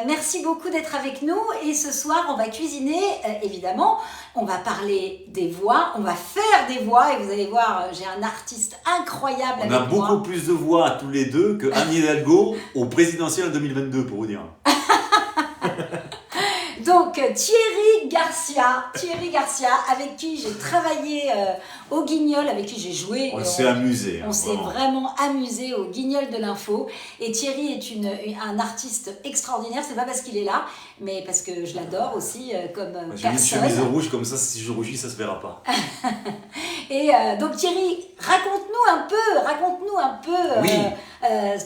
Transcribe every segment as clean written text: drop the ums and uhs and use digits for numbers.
Merci beaucoup d'être avec nous. Et ce soir, on va cuisiner, évidemment. On va parler des voix, on va faire des voix. Et vous allez voir, j'ai un artiste incroyable avec moi. On a beaucoup plus de voix tous les deux que Anne Hidalgo au présidentiel 2022, pour vous dire. Donc Thierry Garcia, avec qui j'ai travaillé au Guignol, avec qui j'ai joué. On s'est amusé. On s'est vraiment amusé au Guignol de l'info. Et Thierry est un artiste extraordinaire. C'est pas parce qu'il est là, mais parce que je l'adore aussi comme J'ai personne. une chemise rouge comme ça, si je rougis, ça se verra pas. Et donc Thierry, raconte-nous un peu Oui.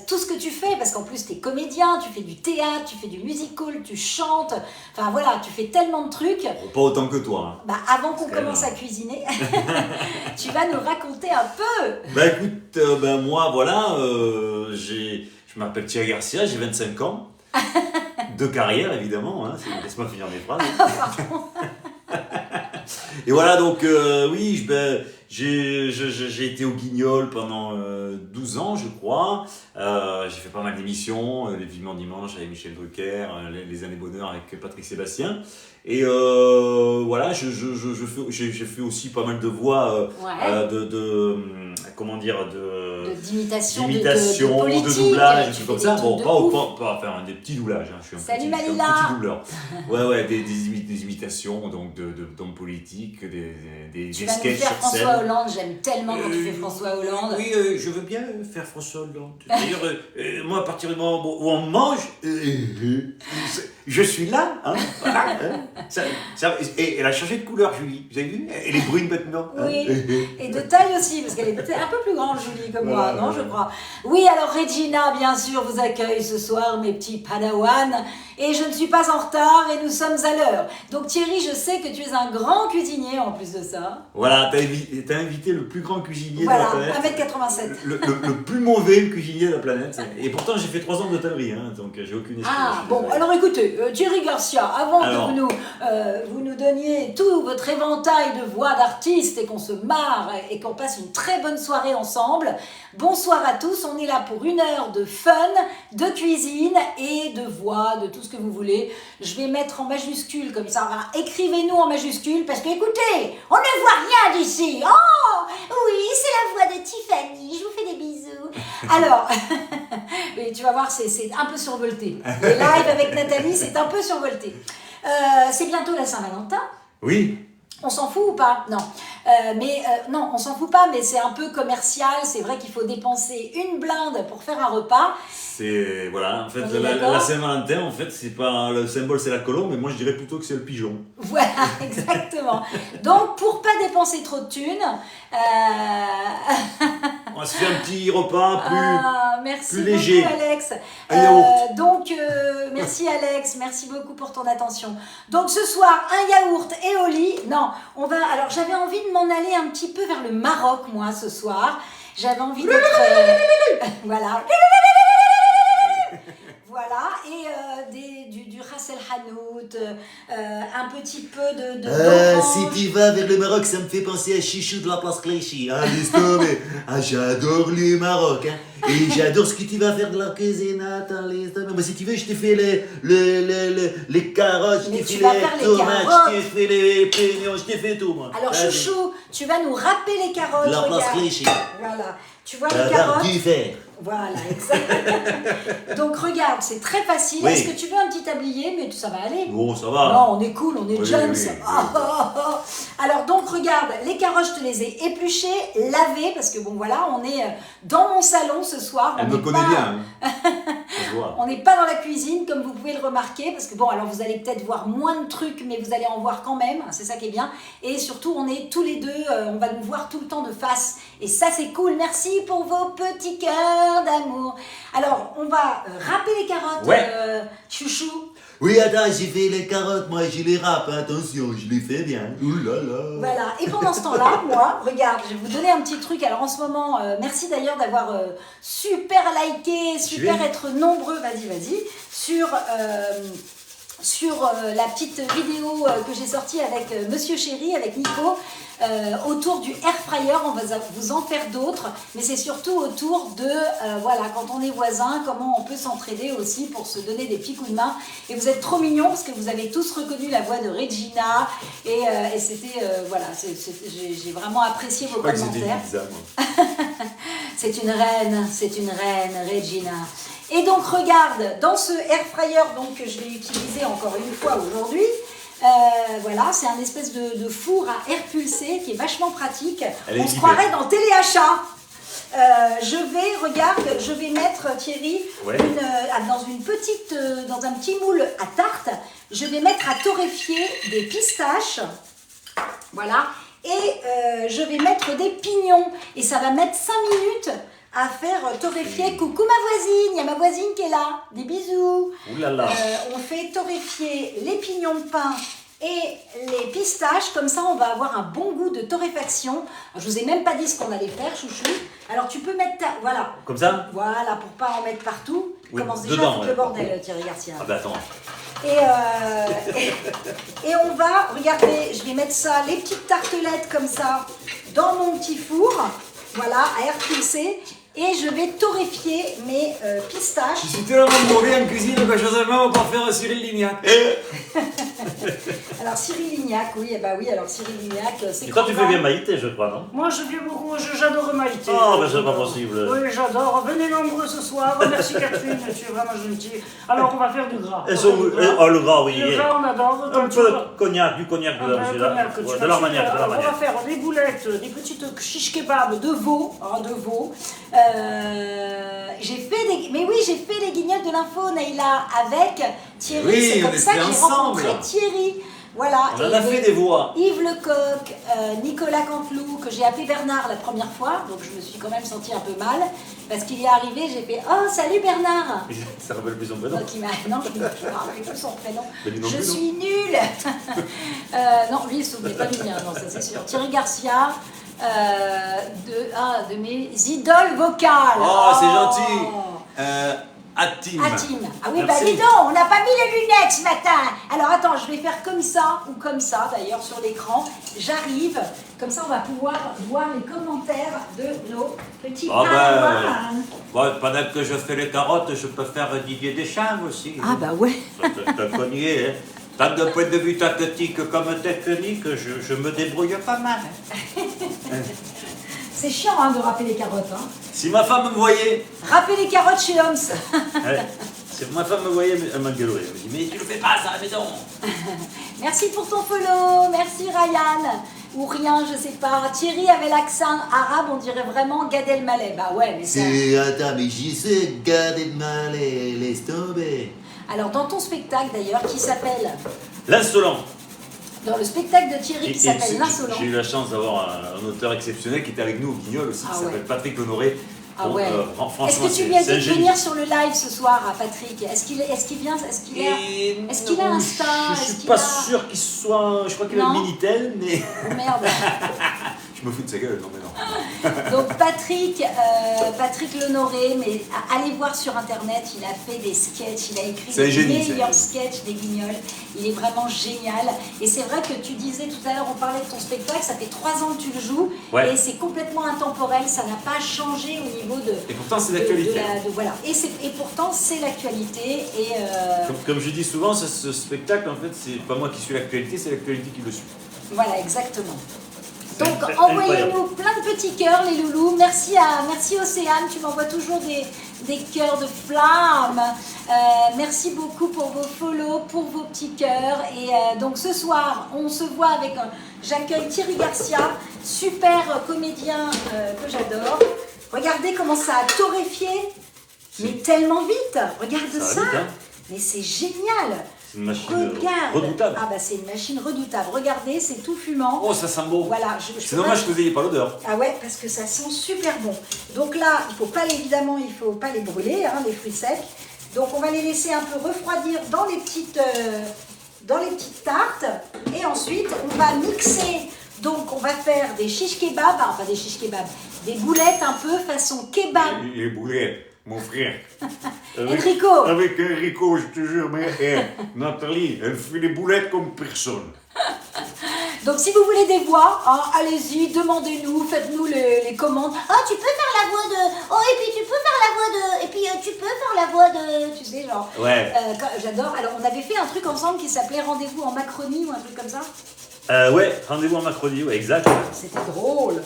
tout ce que tu fais, parce qu'en plus tu es comédien, tu fais du théâtre, tu fais du musical, tu chantes, enfin voilà, tu fais tellement de trucs. Pas autant que toi. Bah, avant qu'on commence à cuisiner, tu vas nous raconter un peu. Bah écoute, moi voilà, je m'appelle Thierry Garcia, j'ai 25 ans. De carrière évidemment, hein, laisse-moi finir mes phrases. Et voilà, donc oui, j'ai été au Guignol pendant 12 ans, je crois. J'ai fait pas mal d'émissions, Les Vivements Dimanche avec Michel Drucker, les Années Bonheur avec Patrick Sébastien. Et voilà, j'ai fait aussi pas mal de voix, d'imitation, de doublage, des trucs comme ça. Bon, pas faire des petits doublages, hein. Je suis un petit doubleur. Ouais, des imitations, donc d'hommes politiques, des tu vas sketchs nous faire sur scène. François Hollande, j'aime tellement quand tu fais François Hollande. Oui, je veux bien faire François Hollande. C'est-à-dire, moi, à partir du moment où on mange, je suis là. Hein, voilà, hein. Et elle a changé de couleur, Julie. Vous avez vu? Elle est brune maintenant. Oui, et de taille aussi, parce qu'elle est un peu plus grande, Julie, comme moi, non, je crois. Oui, alors Regina, bien sûr, vous accueille ce soir, mes petits padawans. Et je ne suis pas en retard et nous sommes à l'heure. Donc Thierry, je sais que tu es un grand cuisinier en plus de ça. Voilà, t'as invité le plus grand cuisinier voilà, de la planète. 1m87. Le plus mauvais cuisinier de la planète. Et pourtant, j'ai fait 3 ans d'hôtellerie, hein, donc j'ai aucune excuse. Ah, bon, alors écoutez, Thierry Garcia, avant que vous nous donniez tout votre éventail de voix d'artistes et qu'on se marre et qu'on passe une très bonne soirée ensemble, bonsoir à tous, on est là pour 1 heure de fun, de cuisine et de voix, de tout ce que vous voulez. Je vais mettre en majuscule comme ça, écrivez-nous en majuscule parce que écoutez, on ne voit rien d'ici. Oh, oui, c'est la voix de Tiffany, je vous fais des bisous. Alors, mais tu vas voir, c'est un peu survolté. Les lives avec Nathalie, c'est un peu survolté. C'est bientôt la Saint-Valentin. Oui. On s'en fout ou pas? Non. Non, on s'en fout pas, mais c'est un peu commercial. C'est vrai qu'il faut dépenser une blinde pour faire un repas. C'est, voilà, en fait, la Saint-Valentin, en fait, c'est pas, le symbole c'est la colombe, mais moi je dirais plutôt que c'est le pigeon. Voilà, exactement. Donc, pour pas dépenser trop de thunes... On va se faire un petit repas merci plus léger. Beaucoup, Alex. Merci Alex, merci beaucoup pour ton attention. Donc ce soir, un yaourt et au lit. Non, alors j'avais envie de m'en aller un petit peu vers le Maroc, moi, ce soir. J'avais envie d'être... voilà. Voilà, et du Ras El Hanout, un petit peu de si tu vas vers le Maroc, ça me fait penser à Chichou de la place Clichy. Hein, j'adore le Maroc. Hein, et j'adore ce que tu vas faire de la cuisine. Attends, mais si tu veux, je te fais les carottes, je te fais les tomates, je te fais les pignons, je te fais tout, moi. Alors, chouchou, tu vas nous râper les carottes. De la place Clichy. Voilà. Tu vois les carottes? Du fer. Voilà, exactement. Donc regarde, c'est très facile. Oui. Est-ce que tu veux un petit tablier? Mais ça va aller. Bon, ça va. Non, on est cool, on est James. Oui. Alors donc regarde, les carottes, je te les ai épluchées, lavées, parce que bon voilà, on est dans mon salon ce soir. Elle me connaît bien. Hein. On n'est pas dans la cuisine, comme vous pouvez le remarquer, parce que bon, alors vous allez peut-être voir moins de trucs, mais vous allez en voir quand même, c'est ça qui est bien. Et surtout, on est tous les deux, on va nous voir tout le temps de face. Et ça, c'est cool. Merci pour vos petits cœurs d'amour. Alors, on va râper les carottes, chouchou. Oui, attends, j'ai fait les carottes, moi, je les râpe, attention, je les fais bien. Ouh là là. Voilà, et pendant ce temps-là, moi, regarde, je vais vous donner un petit truc. Alors en ce moment, merci d'ailleurs d'avoir super liké, super être nombreux, vas-y, sur sur la petite vidéo que j'ai sortie avec Monsieur Chéri, avec Nico, autour du air fryer. On va vous en faire d'autres, mais c'est surtout autour de, voilà, quand on est voisins, comment on peut s'entraider aussi pour se donner des petits coups de main. Et vous êtes trop mignons parce que vous avez tous reconnu la voix de Regina, et c'était, voilà, j'ai vraiment apprécié vos commentaires. C'est une reine, Regina. Et donc regarde, dans ce air fryer donc, que je vais utiliser encore une fois aujourd'hui, voilà, c'est un espèce de four à air pulsé qui est vachement pratique. On se croirait dans téléachat. Je vais mettre, Thierry, dans un petit moule à tarte, je vais mettre à torréfier des pistaches. Voilà. Et je vais mettre des pignons. Et ça va mettre 5 minutes à faire torréfier. Coucou ma voisine, il y a ma voisine qui est là. Des bisous. Ouh là là. On fait torréfier les pignons de pain et les pistaches. Comme ça, on va avoir un bon goût de torréfaction. Alors, je vous ai même pas dit ce qu'on allait faire, chouchou. Alors, tu peux mettre voilà. Comme ça? Voilà, pour pas en mettre partout. Oui, Commence déjà dedans, tout le bordel, Thierry Garcia. Ah bah attends. Et on va, regardez, je vais mettre ça, les petites tartelettes comme ça, dans mon petit four, voilà, à air pulsé, et je vais torréfier mes pistaches. Je suis tellement mauvais en cuisine que je sais même pas faire un Cyril Lignac. Alors Cyril Lignac, oui, bah oui, alors Cyril Lignac, c'est Et toi tu fais bien Maïté, je crois, non? Moi je fais beaucoup, j'adore Maïté. Oh, mais c'est pas possible. Oui, j'adore. Venez nombreux ce soir. Merci Catherine, tu es vraiment gentille. Alors on va faire du gras. Oh, le gras, oui. Le gras, on adore. Un peu de cognac, du cognac de leur manière. On va faire des boulettes, des petites shish kebab de veau. J'ai fait les guignols de l'info, Naïla, avec Thierry. Oui, c'est comme ça que j'ai ensemble. rencontré Thierry. Voilà. On en a fait des voix. Yves Lecoq, Nicolas Canteloup, que j'ai appelé Bernard la première fois, donc je me suis quand même sentie un peu mal, parce qu'il est arrivé, j'ai fait « Oh, salut Bernard !» Ça rappelle plus son prénom. Donc, non, je ne me rappelle plus son prénom. Je plus, suis nulle. Non, lui, il ne se souvenait pas du mien, non, ça c'est sûr. Thierry Garcia, de mes idoles vocales. Oh, c'est gentil. Atim. Ah oui, Merci. bah dis donc, on n'a pas mis les lunettes ce matin. Alors attends, je vais faire comme ça, ou comme ça d'ailleurs sur l'écran. J'arrive, comme ça on va pouvoir voir les commentaires de nos petits Pendant que je fais les carottes, je peux faire Didier Deschamps aussi. Ah bah ouais. T'as cogné, hein. Tant d'un point de vue tactique comme technique, je me débrouille pas mal. C'est chiant hein, de râper les carottes. Hein. Si ma femme me voyait... Râper les carottes chez Homs. Si ma femme me voyait, elle m'engueulerait. Elle me dit, mais tu le fais pas ça à la maison. Merci pour ton follow. Merci Ryan. Ou rien, je sais pas. Thierry avait l'accent arabe, on dirait vraiment Gad Elmaleh. Bah ouais, mais c'est... Attends, mais j'y sais, Gad Elmaleh, laisse tomber. Alors dans ton spectacle d'ailleurs, qui s'appelle... L'insolent. Dans le spectacle de Thierry qui s'appelle L'Insolent. J'ai eu la chance d'avoir un auteur exceptionnel qui était avec nous au Guignol aussi, qui s'appelle Patrick Honoré. Ah ouais. Est-ce que tu lui as dit de venir sur le live ce soir à Patrick? Est-ce qu'il vient? Est-ce qu'il a Insta? Je suis pas sûr qu'il soit... Je crois qu'il a le Minitel, mais... Oh merde. Je me fous de sa gueule, non mais non. Donc Patrick L'Honoré, mais allez voir sur internet, il a fait des sketchs, il a écrit les meilleurs sketchs des Guignols, il est vraiment génial. Et c'est vrai que tu disais tout à l'heure, on parlait de ton spectacle, ça fait 3 ans que tu le joues, et c'est complètement intemporel, ça n'a pas changé au niveau de... Et pourtant c'est l'actualité. Voilà. Et pourtant c'est l'actualité. Comme je dis souvent, ce spectacle, en fait, c'est pas moi qui suis l'actualité, c'est l'actualité qui le suit. Voilà, exactement. Donc envoyez-nous plein de petits cœurs les loulous. Merci Océane, tu m'envoies toujours des cœurs de flammes. Merci beaucoup pour vos follow, pour vos petits cœurs. Et donc ce soir, on se voit avec... J'accueille Thierry Garcia, super comédien que j'adore. Regardez comment ça a torréfié, mais tellement vite. Regarde ça. Vite, hein. Mais c'est génial. C'est une machine redoutable. Ah bah c'est une machine redoutable. Regardez, c'est tout fumant. Oh, ça sent bon. Voilà, c'est dommage que vous n'ayez pas l'odeur. Ah ouais, parce que ça sent super bon. Donc là, il faut pas les brûler, hein, les fruits secs. Donc on va les laisser un peu refroidir dans les petites tartes. Et ensuite, on va mixer. Donc on va faire des shish kebab, enfin des shish kebab, des boulettes un peu façon kebab. Les boulettes. mon frère. Enrico. Avec Enrico, je te jure, mais Nathalie, elle fait les boulettes comme personne. Donc si vous voulez des voix, hein, allez-y, demandez-nous, faites-nous les commandes. Oh, tu peux faire la voix de... Oh, et puis tu peux faire la voix de... Et puis tu peux faire la voix de... Tu sais, genre, Ouais. j'adore. Alors on avait fait un truc ensemble qui s'appelait Rendez-vous en Macronie ou un truc comme ça. Ouais, rendez-vous en Macronie, ouais, exact. C'était drôle.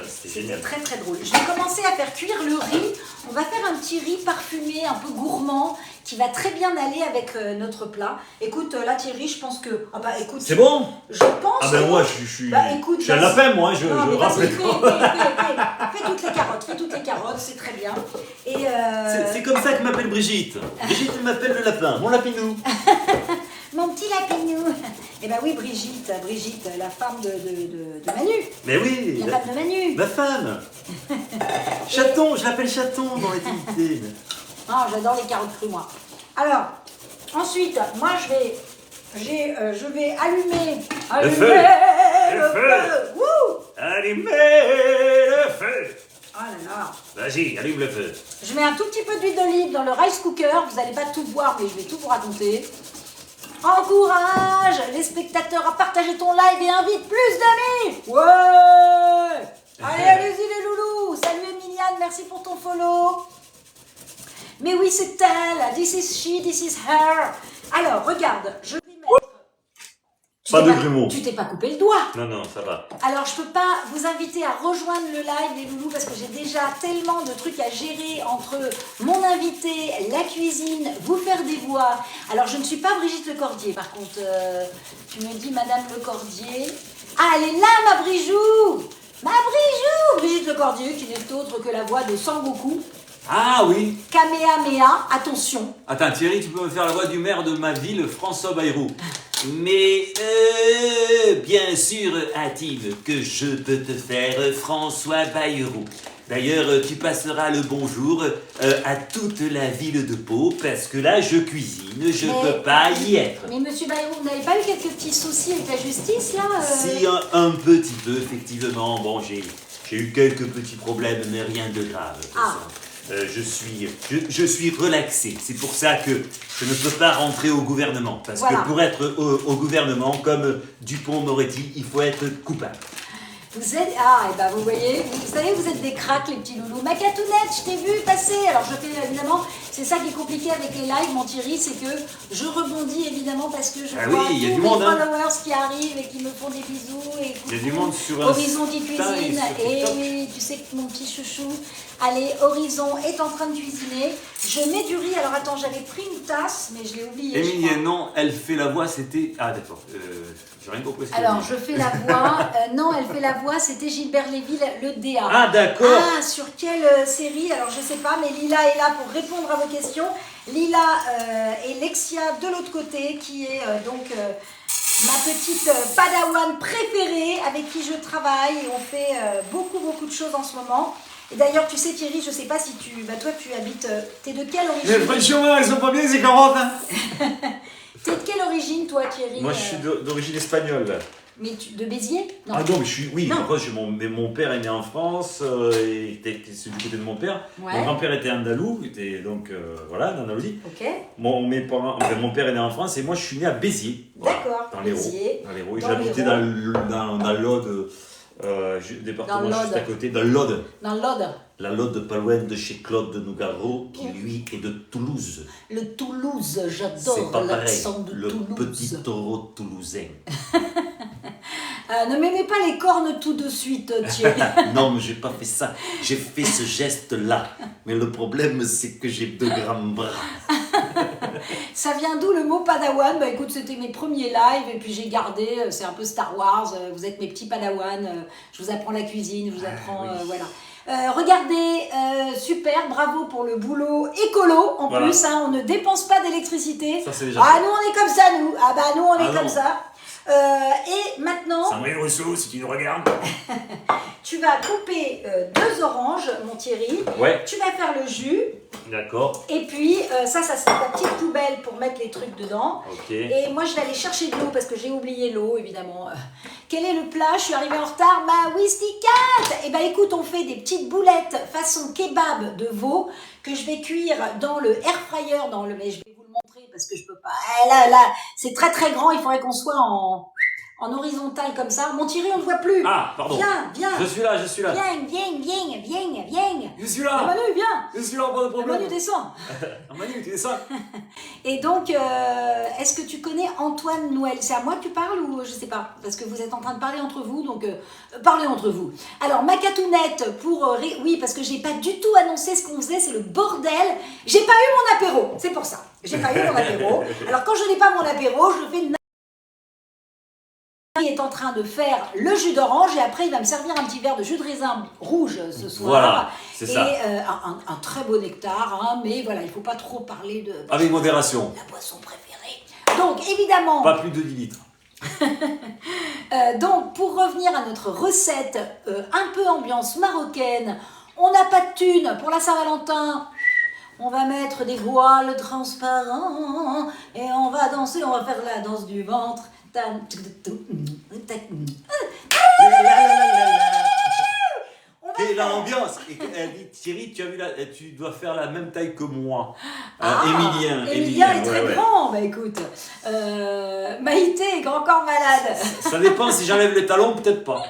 C'était génial. Très très drôle. Je vais commencer à faire cuire le riz. On va faire un petit riz parfumé, un peu gourmand, qui va très bien aller avec notre plat. Écoute, là Thierry, je pense que... Ah bah écoute... C'est bon? Je pense... Ah ben moi, je suis... Bah, écoute, je suis un vas-y. lapin, moi, je Non, mais vas-y, rappelle. fais toutes les carottes, c'est très bien. Et C'est comme ça que m'appelle Brigitte. Brigitte, elle m'appelle le lapin, mon lapinou. Mon petit lapinou. eh ben oui, Brigitte, la femme de Manu. Mais oui, La femme de Manu. ma femme. Chaton, je l'appelle chaton dans l'intimité. Ah, j'adore les carottes crues, moi. Alors, ensuite, moi, je vais allumer Le feu. le Le feu. feu. Wouh. Allumez le feu. Oh là là. Vas-y, allume le feu. Je mets un tout petit peu d'huile d'olive dans le rice cooker. Vous n'allez pas tout voir, mais je vais tout vous raconter. Encourage les spectateurs à partager ton live et invite plus d'amis. Ouais. Allez-y les loulous. Salut Emiliane, merci pour ton follow. Mais oui, c'est elle. This is she, this is her. Alors, regarde, je vais mettre... Pas de grumeaux. Tu t'es pas coupé le doigt. Non, ça va. Alors, je peux pas vous inviter à rejoindre le live, les loulous, parce que j'ai déjà tellement de trucs à gérer entre mon invité, la cuisine, vous faire des voix. Alors, je ne suis pas Brigitte Lecordier, par contre. Tu me dis Madame Lecordier. Ah, elle est là, ma Brijou. Ma Brijou. Brigitte Lecordier, qui n'est autre que la voix de Sangoku. Ah oui. Kamehameha, attention. Attends, Thierry, tu peux me faire la voix du maire de ma ville, François Bayrou. Mais bien sûr, Atib, que je peux te faire François Bayrou. D'ailleurs, tu passeras le bonjour à toute la ville de Pau, parce que là, je cuisine, je peux pas y être. Mais monsieur Bayrou, vous n'avez pas eu quelques petits soucis avec la justice, là Si, un petit peu, effectivement. Bon, j'ai eu quelques petits problèmes, mais rien de grave. Ah. Je suis relaxé. C'est pour ça que je ne peux pas rentrer au gouvernement. Parce Voilà. que pour être au gouvernement, comme Dupond-Moretti, il faut être coupable. Vous êtes... Ah, et ben vous voyez, vous savez, vous êtes des cracks, les petits loulous. Ma catounette, je t'ai vu passer. Alors, je fais évidemment, c'est ça qui est compliqué avec les lives, mon Thierry, c'est que je rebondis évidemment parce que je Ah vois oui, il y a tous du mes monde, hein. followers qui arrivent et qui me font des bisous. Et Il y a du monde sur Horizon qui Insta et cuisine. sur Et TikTok. oui, tu sais que mon petit chouchou, allez, Horizon est en train de cuisiner. Je mets du riz. Alors, attends, j'avais pris une tasse, mais je l'ai oublié. je Emilie, crois. non, elle fait la voix, c'était... Ah d'accord, j'ai rien compris. ce qu'elle Alors, dit. je fais la voix. Non, elle fait la voix, c'était Gilbert Lévy, le DA. Ah d'accord. Ah, sur quelle série? Alors, je sais pas, mais Lila est là pour répondre à vos questions. Lila et Lexia de l'autre côté, qui est donc ma petite padawan préférée, avec qui je travaille. Et on fait beaucoup de choses en ce moment. Et d'ailleurs, tu sais, Thierry, je sais pas si tu... Bah, toi, tu habites... T'es de quelle Les origine? pressions, elles sont pas bien, ces carottes. Hein. T'es de quelle origine, toi, Thierry? Moi, je suis d'origine espagnole. Mais de Béziers? Non. Ah non, mais je suis... Oui, Non. après, mais mon père est né en France, et c'est du côté de mon père. Ouais. Mon grand-père était andalou, était donc, voilà, en Andalousie. Ok. Mon père est né en France, et moi, je suis né à Béziers. Voilà, D'accord. dans l'Hérault. Béziers. Dans l'Hérault. Et Dans j'habitais l'Hérault. dans l'Aude, département Dans juste l'Aude. à côté, dans l'Aude. Dans l'Aude. La Laude pas loin de chez Claude de Nougaro, qui lui est de Toulouse. Le Toulouse, C'est j'adore pas pareil, l'accent de le Toulouse. petit taureau toulousain. Ne m'aimez pas les cornes tout de suite, Thierry. Non, mais j'ai pas fait ça. J'ai fait ce geste-là. Mais le problème, c'est que j'ai 2 grands bras. Ça vient d'où le mot padawan? Bah écoute, c'était mes premiers lives et puis j'ai gardé, c'est un peu Star Wars, vous êtes mes petits padawans, je vous apprends la cuisine, je vous apprends, voilà. Regardez, super, bravo pour le boulot écolo en Voilà. plus, hein, on ne dépense pas d'électricité. Ça, c'est déjà Ah, fait. nous on est comme ça, nous. Ah bah nous on est Ah, comme non. ça. Et maintenant, Sandrine Rousseau, si tu nous regardes. tu vas couper 2 oranges, mon Thierry. Ouais. Tu vas faire le jus. D'accord. Et puis, ça c'est ta petite poubelle pour mettre les trucs dedans. Ok. Et moi, je vais aller chercher de l'eau parce que j'ai oublié l'eau, évidemment. Quel est le plat? Je suis arrivée en retard. Bah oui, stickate. Eh ben écoute, on fait des petites boulettes façon kebab de veau que je vais cuire dans le air fryer, mais je vais vous le montrer parce que je peux pas. Là, c'est très très grand. Il faudrait qu'on soit en horizontal comme ça. Mon Thierry, on ne voit plus. Ah, pardon. Viens. Je suis là. Viens. Je suis là. Ah, Manu, viens. Je suis là, pas de problème. Manu, descends. Manu, tu descends. Et donc, est-ce que tu connais Antoine Noël? C'est à moi que tu parles ou je sais pas? Parce que vous êtes en train de parler entre vous, donc parlez entre vous. Alors, ma catounette pour... oui, parce que j'ai pas du tout annoncé ce qu'on faisait, c'est le bordel. J'ai pas eu mon apéro, c'est pour ça. J'ai pas eu mon apéro. Alors, quand je n'ai pas mon apéro, je le fais... Il est en train de faire le jus d'orange et après il va me servir un petit verre de jus de raisin rouge ce soir. Voilà, c'est ça. Et un très beau nectar, hein, mais voilà, il ne faut pas trop parler de... Avec modération. La boisson préférée. Donc évidemment... Pas plus de 10 litres. Donc pour revenir à notre recette un peu ambiance marocaine, on n'a pas de thunes pour la Saint-Valentin. On va mettre des voiles transparents et on va danser, on va faire la danse du ventre. Et l'ambiance. Elle dit, Thierry, tu dois faire la même taille que moi. Emilien est très grand. Bah écoute, Maïté est grand corps malade. Ça dépend, si j'enlève les talons, peut-être pas.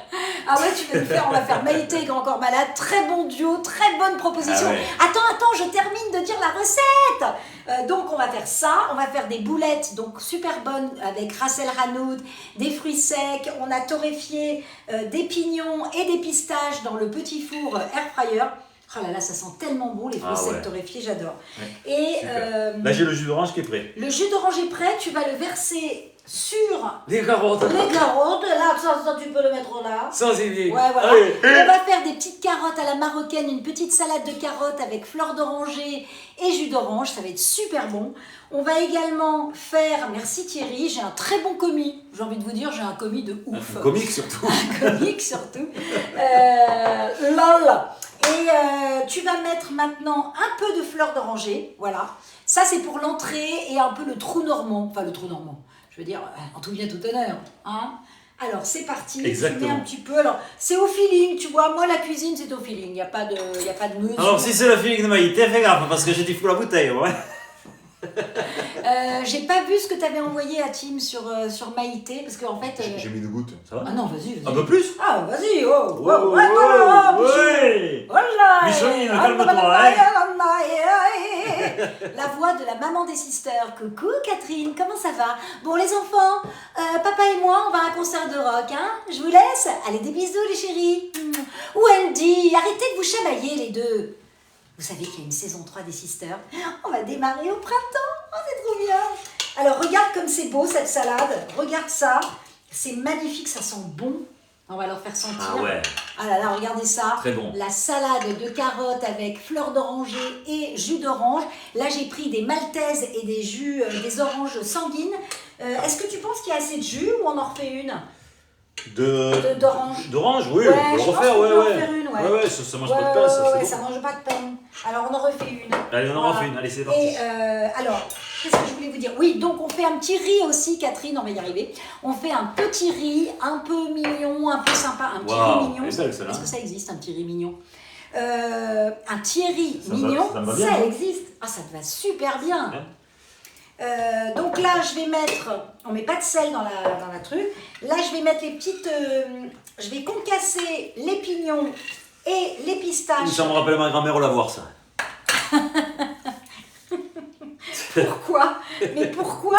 Ah ouais, tu vas le faire, on va faire Maïté et Grand Corps Malade. Très bon duo, très bonne proposition. Ah ouais. Attends, je termine de dire la recette. Donc on va faire ça, on va faire des boulettes, donc super bonnes avec Ras El Hanout, des fruits secs. On a torréfié des pignons et des pistaches dans le petit four air fryer. Oh là là, ça sent tellement bon les fruits secs torréfiés, j'adore. Ouais. Et Là j'ai le jus d'orange qui est prêt. le jus d'orange est prêt, tu vas le verser sur Les carottes. les carottes. Là, ça tu peux le mettre là. Ça c'est bien. Ouais, voilà. Allez. On va faire des petites carottes à la marocaine, une petite salade de carottes avec fleurs d'oranger et jus d'orange, ça va être super bon. On va également faire, merci Thierry, j'ai un très bon commis. J'ai envie de vous dire, j'ai un commis de ouf. Un comique surtout. Un comique surtout. Lol. Et tu vas mettre maintenant un peu de fleurs d'oranger, voilà. Ça c'est pour l'entrée et un peu le trou normand, enfin le trou normand. Je veux dire, en tout bien tout honneur, hein. Alors c'est parti, Exactement. tu mets un petit peu, alors c'est au feeling, tu vois, moi la cuisine c'est au feeling, il n'y a pas de mesure. Alors si c'est le feeling de Maïté, fais gaffe parce que j'ai dit fou la bouteille, ouais. J'ai pas vu ce que tu avais envoyé à Tim sur Maïté, parce qu'en fait... J'ai mis 2 gouttes, ça va? Ah non, vas-y. Un peu plus? Ah, vas-y, oh, Ouais. voilà. Micheline, calme-toi, hein. La voix de la maman des sisters. Coucou Catherine, comment ça va? Bon les enfants, papa et moi, on va à un concert de rock, hein? Je vous laisse. Allez, des bisous les chéris. Wendy, arrêtez de vous chamailler les deux. Vous savez qu'il y a une saison 3 des Sisters. On va démarrer au printemps. Oh, c'est trop bien. Alors, regarde comme c'est beau cette salade. Regarde ça. C'est magnifique, ça sent bon. On va leur faire sentir. Ah ouais. Ah là là, regardez ça. Très bon. La salade de carottes avec fleurs d'oranger et jus d'orange. Là, j'ai pris des maltaises et des jus, des oranges sanguines. Est-ce que tu penses qu'il y a assez de jus ou on en refait une? D'orange. D'orange, oui, Ouais, on je peut le pense refaire, qu'on peut en ouais. faire une, Ouais, ça mange pas de pain, ça, c'est bon. ça mange pas de peine. Alors, on en refait une. Allez, on en refait une, allez, c'est parti. Et alors, qu'est-ce que je voulais vous dire? Oui, donc on fait un petit riz aussi, Catherine, on va y arriver. On fait un petit riz, un peu mignon, un peu sympa, un petit riz mignon. Elle est belle, celle-là. Est-ce que ça existe, un petit riz mignon? Un Thierry mignon, ça me va bien, ça non? existe. Ah, ça te va super bien. Ouais. Donc là, je vais mettre, on met pas de sel dans la truc. Là, je vais mettre les petites, je vais concasser les pignons et les pistaches. Ça me rappelle ma grand-mère au lavoir, ça. Pourquoi? Mais pourquoi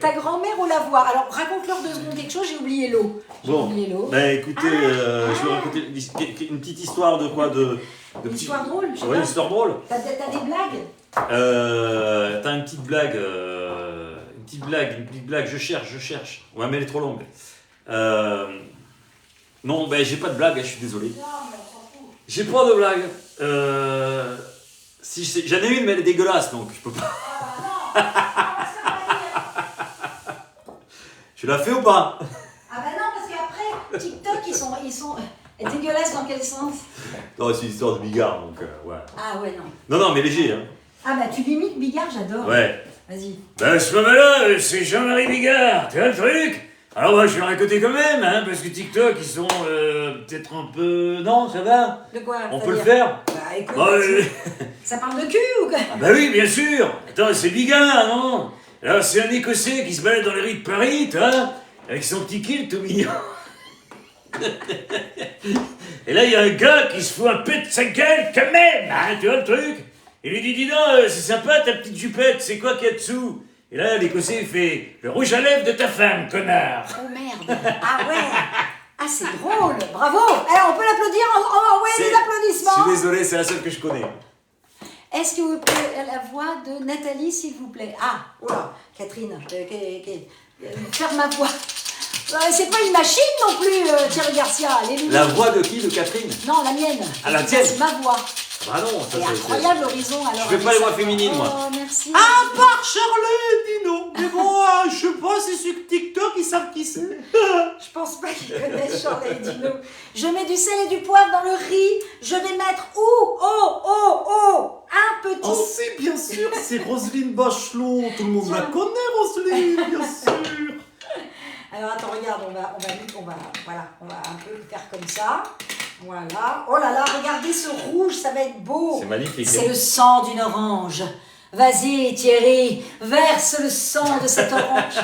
ta grand-mère au lavoir? Alors, raconte-leur 2 secondes quelque chose, j'ai oublié l'eau. Bah écoutez, je vais raconter une petite histoire de quoi Une histoire drôle, je sais Ouais, pas. une histoire drôle. T'as des blagues? T'as une petite blague, je cherche. Ouais, mais elle est trop longue. Non, ben j'ai pas de blague, je suis désolé. Non, mais on s'en fout. J'ai pas de blague. J'en ai une, mais elle est dégueulasse, donc je peux pas. Ah bah non, Tu l'as fait ou pas? ils sont dégueulasses dans quel sens? Non, c'est une histoire de Bigard, donc ouais. Ah ouais, non. Non, mais léger, hein. Ah bah tu l'imites Bigard, j'adore. Ouais. Vas-y. Ben, à ce moment-là, c'est Jean-Marie Bigard, tu vois le truc? Alors moi, je suis raconté quand même, hein, parce que TikTok, ils sont peut-être un peu... Non, ça va? De quoi? On peut le faire? Bah écoute, Bah, ça parle de cul ou quoi? Ah bah oui, bien sûr. Attends, c'est Bigard, non? Alors, c'est un Écossais qui se balade dans les rues de Paris, tu vois, avec son petit kilt tout mignon. Et là, il y a un gars qui se fout un peu de sa gueule quand même, hein, tu vois le truc? Il lui dit, dis donc, c'est sympa ta petite jupette, c'est quoi qu'il y a dessous? Et là, l'Écossais, il fait, le rouge à lèvres de ta femme, connard. Oh merde. Ah ouais. Ah c'est drôle. Bravo. Alors on peut l'applaudir, envoyer des Je applaudissements. suis désolé, c'est la seule que je connais. Est-ce que vous pouvez la voix de Nathalie, s'il vous plaît? Ah, oula, Catherine, faire ma voix. C'est pas une machine non plus, Thierry Garcia. La voix de qui? De Catherine? Non, la mienne. Ah, la tienne. C'est ma voix. Bah non, ça C'est c'est... incroyable l'horizon. Alors, Je fais pas les voix féminines, moi. Oh, merci. À part Charlotte, dis non. Mais bon, je sais pas, c'est sur TikTok, ils savent qui c'est. Je pense pas qu'ils connaissent Charlie et Dino. Je mets du sel et du poivre dans le riz. Je vais mettre un petit. Oh si, bien sûr, c'est Roselyne Bachelot. Tout le monde Tiens. la connaît, Roselyne, bien sûr. Alors attends, regarde, on va un peu faire comme ça. Voilà. Oh là là, regardez ce rouge, ça va être beau. C'est magnifique. C'est le sang d'une orange. Vas-y Thierry, verse le sang de cette orange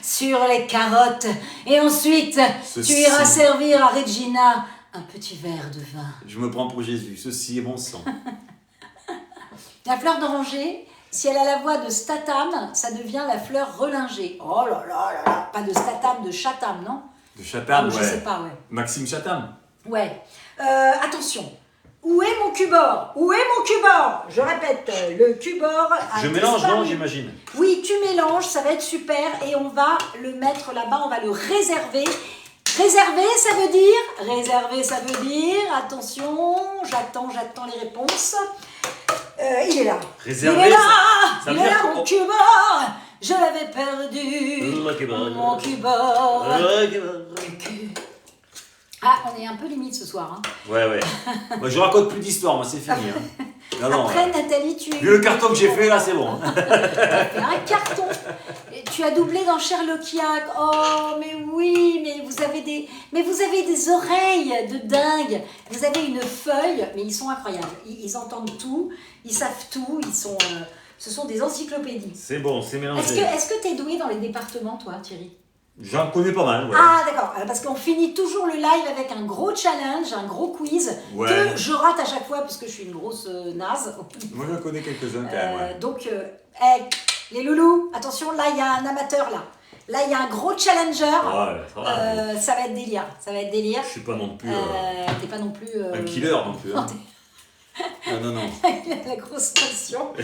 sur les carottes. Et ensuite, tu iras servir à Regina un petit verre de vin. Je me prends pour Jésus, ceci est mon sang. La fleur d'oranger, si elle a la voix de Statham, ça devient la fleur relingée. Oh là là là là, pas de Statham, de Chatham, non? De Chatham, Je ouais. sais pas, ouais. Maxime Chatham. Ouais. Attention. Où est mon cubord? Où est mon cubord? Je répète, le cubord a Je mélange, disparu. non, j'imagine. Oui, tu mélanges, ça va être super. Et on va le mettre là-bas, on va le réserver. Réserver, ça veut dire... Réserver, ça veut dire... Attention, j'attends les réponses. Il est là. Réserver, il est là. ça Il veut est dire là, qu'on- mon cubord. Je l'avais perdu. Le cubord. Mon cubord. Le cubord. Ah, on est un peu limite ce soir. Hein. Ouais. Moi, je raconte plus d'histoires, moi, c'est fini. Hein. Non, Après, Nathalie, tu... vu le carton que j'ai fait, là, c'est bon. Hein. fait un carton. Et tu as doublé dans Sherlockiac. Oh, mais oui, mais vous avez des oreilles de dingue. Vous avez une feuille, mais ils sont incroyables. Ils entendent tout, ils savent tout, ce sont des encyclopédies. C'est bon, c'est mélangé. Est-ce que tu es doué dans les départements, toi, Thierry? J'en connais pas mal, ouais. Ah d'accord, parce qu'on finit toujours le live avec un gros challenge, un gros quiz Ouais. que je rate à chaque fois parce que je suis une grosse naze. Moi, j'en connais quelques-uns quand même, ouais. Donc, les loulous, attention, là il y a un amateur là. Là il y a un gros challenger. Ouais, ça va. Ça va être délire. Ça va être délire. Je suis pas non plus T'es pas non plus. un killer non plus. Hein. Non. Il a la grosse pression.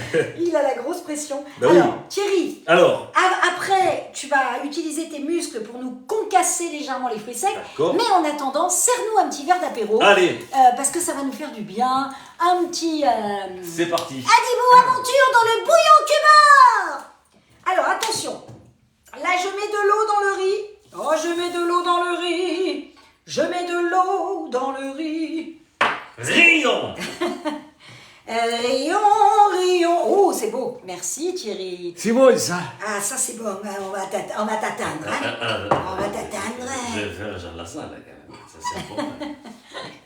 Il a la grosse pression. Bah Alors, oui. Thierry. Alors, Après, tu vas utiliser tes muscles pour nous concasser légèrement les fruits secs. D'accord. Mais en attendant, serre-nous un petit verre d'apéro. allez, Parce que ça va nous faire du bien. Un petit... c'est parti. Adibou aventure dans le bouillon cubard. Alors, attention. Là, je mets de l'eau dans le riz. Oh, je mets de l'eau dans le riz. Je mets de l'eau dans le riz. Rions. Rions. Oh, c'est beau. Merci, Thierry. C'est bon ça. Ah, ça, c'est bon. On va t'atteindre. Hein. On va t'atteindre. Je vais faire genre la salle quand même, ça c'est important.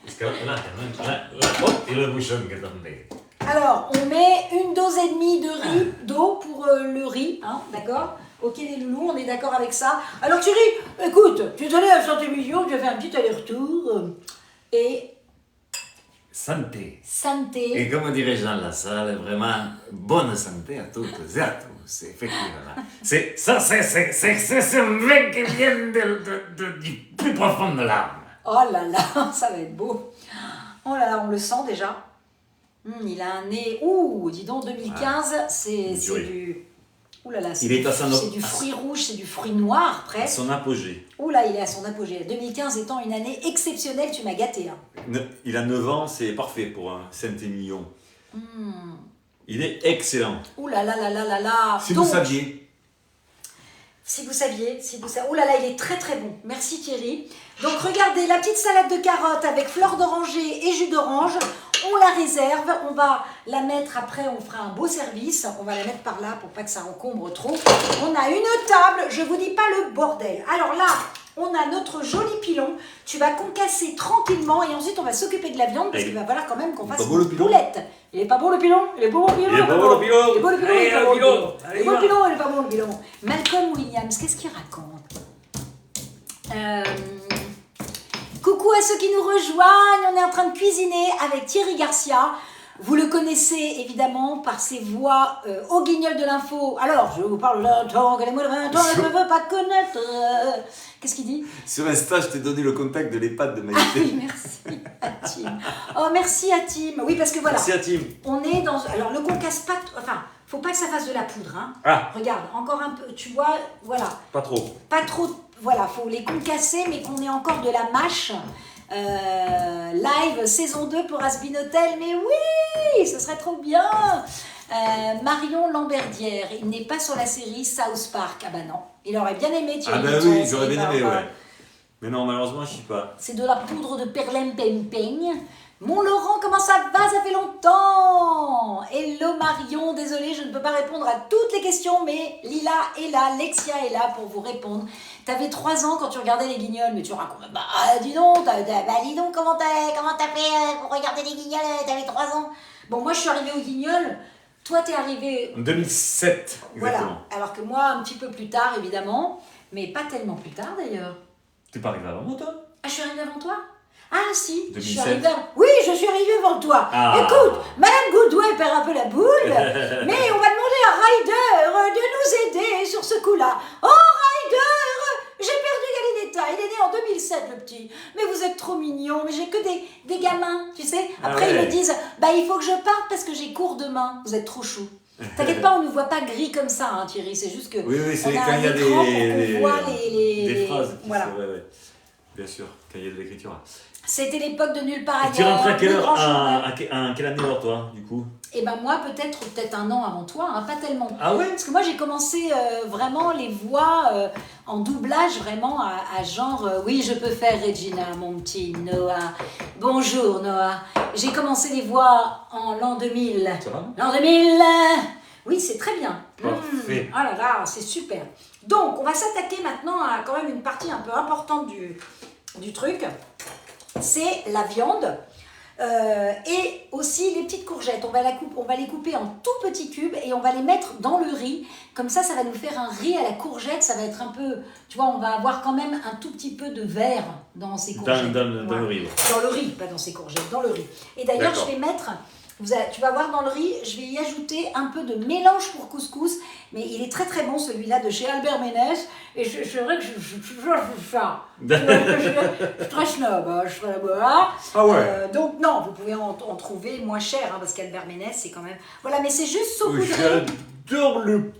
Parce que là, quand même, là, hop, et le bouchon qui est tombé. Alors, on met une dose et demie de riz, d'eau pour le riz, hein, d'accord? Ok les loulous, on est d'accord avec ça. Alors Thierry, écoute, tu es allé à Saint-Émilion, tu as fait un petit aller-retour. Et Santé. santé. Et comme dirait Jean Lassalle, vraiment bonne santé à toutes et à tous, effectivement. C'est un mec qui vient du plus profond de l'âme. Oh là là, ça va être beau. Oh là là, on le sent déjà. Il a un nez... Ouh, dis donc, 2015, c'est du... Ouh là là, c'est du fruit rouge, c'est du fruit noir À presque. son apogée. Ouh là, il est à son apogée. 2015 étant une année exceptionnelle, tu m'as gâté. Hein. Il a 9 ans, c'est parfait pour un Saint-Émilion. Il est excellent. Ouh là là là là là là. Si Donc, vous saviez. Si vous saviez, oh là là, il est très très bon. Merci Thierry. Donc regardez, la petite salade de carottes avec fleur d'oranger et jus d'orange, on la réserve, on va la mettre après, on fera un beau service, on va la mettre par là pour pas que ça encombre trop. On a une table, je vous dis pas le bordel. Alors là, on a notre joli pilon, tu vas concasser tranquillement et ensuite on va s'occuper de la viande parce qu'il va falloir quand même qu'on fasse une poulette. Il est pas bon le pilon? Il est pas bon le pilon? Il est pas bon le pilon? Il est bon le pilon? Il est pas bon le pilon? Il est bon le Allez, pilon? Il est pas bon le pilon? Malcolm Williams, qu'est-ce qu'il raconte? Coucou à ceux qui nous rejoignent, on est en train de cuisiner avec Thierry Garcia. Vous le connaissez évidemment par ses voix au guignol de l'info. Alors, je vous parle d'un temps, les mots de 20 ans, je ne veux pas connaître. Qu'est-ce qu'il dit? Sur Insta, je t'ai donné le contact de l'EHPAD de Maïté. Ah oui, merci à Tim. Oh, merci à Tim. Oui, parce que voilà. Merci à Tim. On est dans... Alors, ne concasse pas... Enfin, faut pas que ça fasse de la poudre. Hein. Ah. Regarde, encore un peu, tu vois, voilà. Pas trop. Pas trop, voilà, faut les concasser, mais qu'on ait encore de la mâche. Live saison 2 pour Asbin Hotel, mais oui, ce serait trop bien. Marion Lamberdière, il n'est pas sur la série South Park. Ah bah non, il aurait bien aimé. Ah bah oui, j'aurais bien aimé, ouais. Mais non, malheureusement, je ne suis pas. C'est de la poudre de perlimpemping. Mon Laurent, comment ça va? Ça fait longtemps. Hello Marion, désolée, je ne peux pas répondre à toutes les questions, mais Lila est là, Lexia est là pour vous répondre. T'avais 3 ans quand tu regardais les Guignols, mais tu racontes, bah dis donc, dis donc comment t'as fait pour regarder les Guignols, t'avais 3 ans. Bon, moi je suis arrivée aux Guignols, toi t'es arrivée... En 2007, exactement. Voilà, alors que moi un petit peu plus tard évidemment, mais pas tellement plus tard d'ailleurs. T'es pas arrivé avant moi, toi? Ah, je suis arrivée avant toi? Ah si, 2007. je suis arrivée Oui, je suis arrivée avant toi. Ah. Écoute, Madame Goodway perd un peu la boule, mais on va demander à Ryder de nous aider sur ce coup-là. Oh Ryder, j'ai perdu Galinetta, il est né en 2007 le petit. Mais vous êtes trop mignon, mais j'ai que des gamins, tu sais. Après ils me disent, bah il faut que je parte parce que j'ai cours demain. Vous êtes trop chou. T'inquiète pas, on ne nous voit pas gris comme ça, hein, Thierry, c'est juste que oui, c'est on a quand un il y a écran des pour qu'on voit les phrases. Voilà. Ouais. Bien sûr, quand il y a de l'écriture. C'était l'époque de Nulle part ailleurs. Tu es rentré à quelle le heure? grand chemin. À quelle année alors, toi, du coup? Et ben moi, peut-être 1 an avant toi, hein, pas tellement. Ah ouais? Parce que moi, j'ai commencé vraiment les voix en doublage, vraiment à genre, oui, je peux faire Regina, mon petit Noah. Bonjour Noah. J'ai commencé les voix en l'an 2000. Ça va? L'an 2000 Oui, c'est très bien. Parfait. Oh là là, c'est super. Donc, on va s'attaquer maintenant à quand même une partie un peu importante du truc. C'est la viande et aussi les petites courgettes. On va les couper en tout petits cubes et on va les mettre dans le riz. Comme ça va nous faire un riz à la courgette. Ça va être un peu, tu vois, on va avoir quand même un tout petit peu de verre dans ces courgettes. Dans le riz. Ouais. Dans le riz, pas dans ces courgettes, dans le riz. Et d'ailleurs, je vais mettre... Tu vas voir dans le riz, je vais y ajouter un peu de mélange pour couscous, mais il est très très bon celui-là de chez Albert Ménès, et c'est vrai que je suis très snob, hein, je ferai la boire. Ah ouais. Donc non, vous pouvez en trouver moins cher, hein, parce qu'Albert Ménès c'est quand même... Voilà, mais c'est juste saupoudré. J'adore le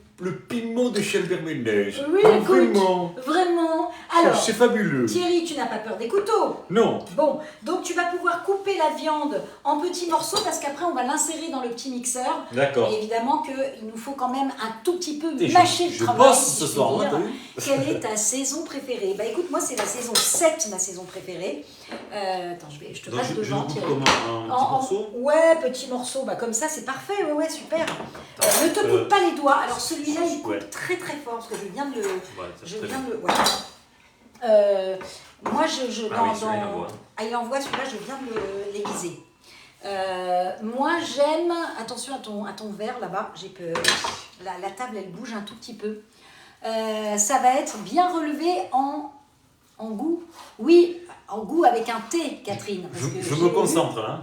piment de chez Albert Ménès. Oui, oh, écoute, vraiment. Vraiment. Alors, c'est fabuleux. Thierry, tu n'as pas peur des couteaux? Non. Bon, donc tu vas pouvoir couper la viande en petits morceaux parce qu'après on va l'insérer dans le petit mixeur. D'accord. Et évidemment qu'il nous faut quand même un tout petit peu Et mâcher le travail. bosse ce soir, moi, t'as vu? Quelle est ta saison préférée? Bah écoute, moi c'est la saison 7, ma saison préférée. Attends, je te passe devant, coupe Thierry. comment? Un petit morceau? Ouais, petit morceau, bah comme ça c'est parfait, ouais, super. Ne te coupe pas les doigts. Alors celui-là il coupe très très fort parce que je viens de le... Voilà. Moi il envoie celui-là, je viens de l'aiguiser. Moi j'aime, attention à ton verre là-bas, j'ai peur, la table elle bouge un tout petit peu. Ça va être bien relevé en goût. Oui, en goût avec un T, Catherine. Parce que je me concentre là.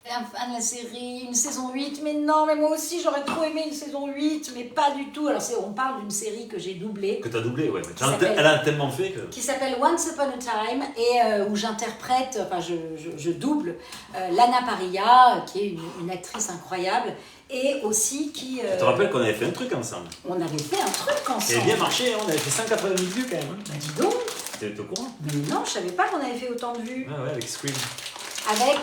Un fan de la série, une saison 8, mais non, mais moi aussi j'aurais trop aimé une saison 8, mais pas du tout. Alors on parle d'une série que j'ai doublée. Que tu as doublé, ouais. Elle a tellement fait que... Qui s'appelle Once Upon a Time et où j'interprète, enfin je double Lana Parrilla, qui est une actrice incroyable, et aussi qui... Je te rappelle qu'on avait fait un truc ensemble. On avait fait un truc ensemble. Ça a bien marché, on avait fait 180 000 vues quand même. Bah dis donc. T'es au courant? Mais non, je savais pas qu'on avait fait autant de vues. Ah ouais, avec Scream. Avec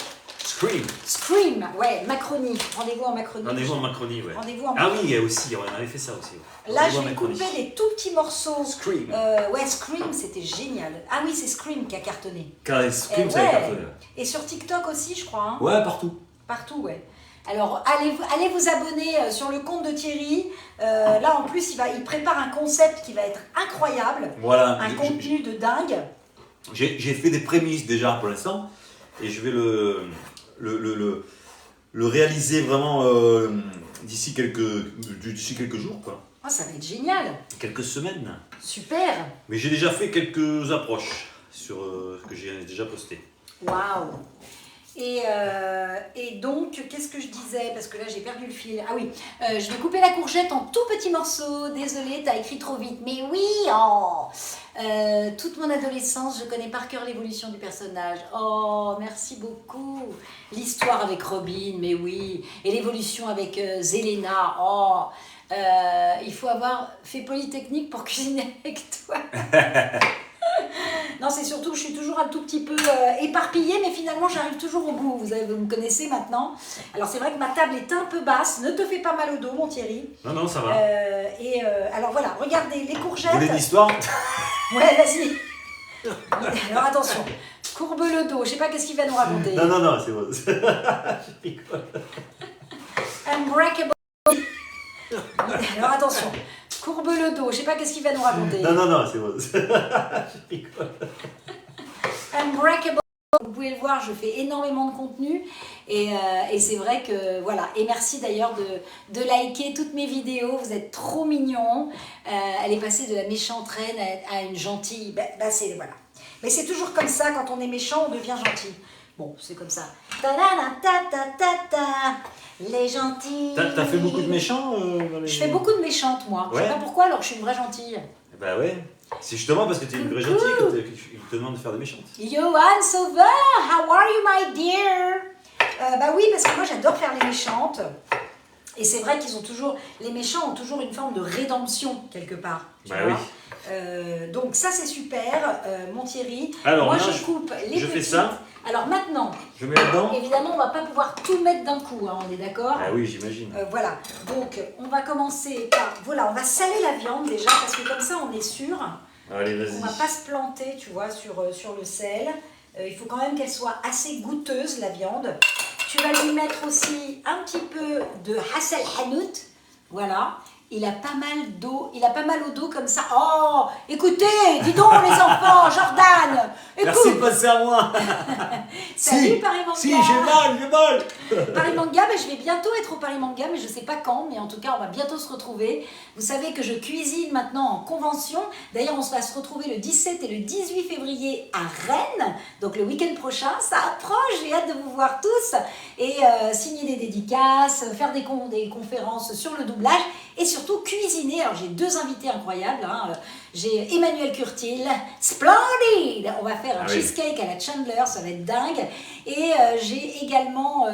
Scream, ouais, Macronie. Rendez-vous en Macronie. Rendez-vous en Macronie, ouais. Rendez-vous en Ah Macronie. oui, il y a aussi, on avait fait ça aussi. Ouais. Là, Rendez-vous je en vais Macronie. couper des tout petits morceaux. Scream. Ouais, Scream, c'était génial. Ah oui, c'est Scream qui a cartonné. Car Scream, Et ça a ouais. cartonné. Et sur TikTok aussi, je crois. Hein. Ouais, partout. Partout, ouais. Alors, allez vous abonner sur le compte de Thierry. Là, en plus, il prépare un concept qui va être incroyable. Voilà. Un contenu de dingue. J'ai fait des prémices déjà pour l'instant. Et je vais le réaliser vraiment d'ici quelques jours, quoi. Ah, ça va être génial. Quelques semaines. Super. Mais j'ai déjà fait quelques approches sur que j'ai déjà posté. Waouh. Et donc, qu'est-ce que je disais? Parce que là, j'ai perdu le fil. Ah oui, je vais couper la courgette en tout petits morceaux. Désolée, t'as écrit trop vite. Mais oui, oh. Toute mon adolescence, je connais par cœur l'évolution du personnage. Oh, merci beaucoup. L'histoire avec Robin, mais oui. Et l'évolution avec Zelena. Oh, il faut avoir fait Polytechnique pour cuisiner avec toi. Non, c'est surtout que je suis toujours un tout petit peu éparpillée, mais finalement j'arrive toujours au bout. Vous me connaissez maintenant. Alors c'est vrai que ma table est un peu basse. Ne te fais pas mal au dos, mon Thierry. Non, ça va. Alors voilà, regardez les courgettes. Vous voulez une histoire? Ouais, vas-y. Alors attention, courbe le dos. Je sais pas qu'est-ce qu'il va nous raconter. Non, c'est bon. Je rigole. Unbreakable. Alors attention, courbe le dos. Je sais pas qu'est-ce qu'il va nous raconter. Non, c'est bon. Je rigole. Unbreakable. Vous pouvez le voir, je fais énormément de contenu et c'est vrai que voilà. Et merci d'ailleurs de liker toutes mes vidéos, vous êtes trop mignons. Elle est passée de la méchante reine à une gentille. C'est voilà. Mais c'est toujours comme ça, quand on est méchant, on devient gentil. Bon, c'est comme ça. Les gentils. T'as fait beaucoup de méchants Je fais beaucoup de méchantes, moi. Ouais. Je sais pas pourquoi, alors que je suis une vraie gentille. Bah ouais. C'est justement parce que t'es une vraie Coucou. gentille qu'ils te demandent de faire des méchantes. Johan Sauveur, how are you, my dear? Bah oui, parce que moi j'adore faire les méchantes. Et c'est vrai qu'ils ont toujours, les méchants ont toujours une forme de rédemption quelque part. Tu vois. Donc ça c'est super, mon Thierry. Alors, moi là, je coupe les je fais petites. ça. Alors maintenant, Je mets là-dedans. évidemment on va pas pouvoir tout mettre d'un coup, hein, on est d'accord? Ah oui, j'imagine. Voilà, donc on va commencer par, voilà, on va saler la viande déjà parce que comme ça on est sûr. Allez, On va vas-y. pas se planter, tu vois, sur le sel. Il faut quand même qu'elle soit assez goûteuse, la viande. Tu vas lui mettre aussi un petit peu de Hassel Hanout. Voilà. Il a pas mal d'eau. Il a pas mal au dos comme ça. Oh, écoutez, dis donc les enfants, Jordan. Merci de Écoute. passer à moi. Salut Paris Manga. Si, j'ai mal. Paris Manga, je vais bientôt être au Paris Manga, mais je sais pas quand, mais en tout cas, on va bientôt se retrouver. Vous savez que je cuisine maintenant en convention. D'ailleurs, on va se retrouver le 17 et le 18 février à Rennes, donc le week-end prochain. Ça approche, j'ai hâte de vous voir tous et signer des dédicaces, faire des conférences sur le doublage et surtout cuisiner. Alors, j'ai deux invités incroyables. Hein. J'ai Emmanuel Curtil, splendide. On va faire un cheesecake à la Chandler, ça va être dingue. Et j'ai également,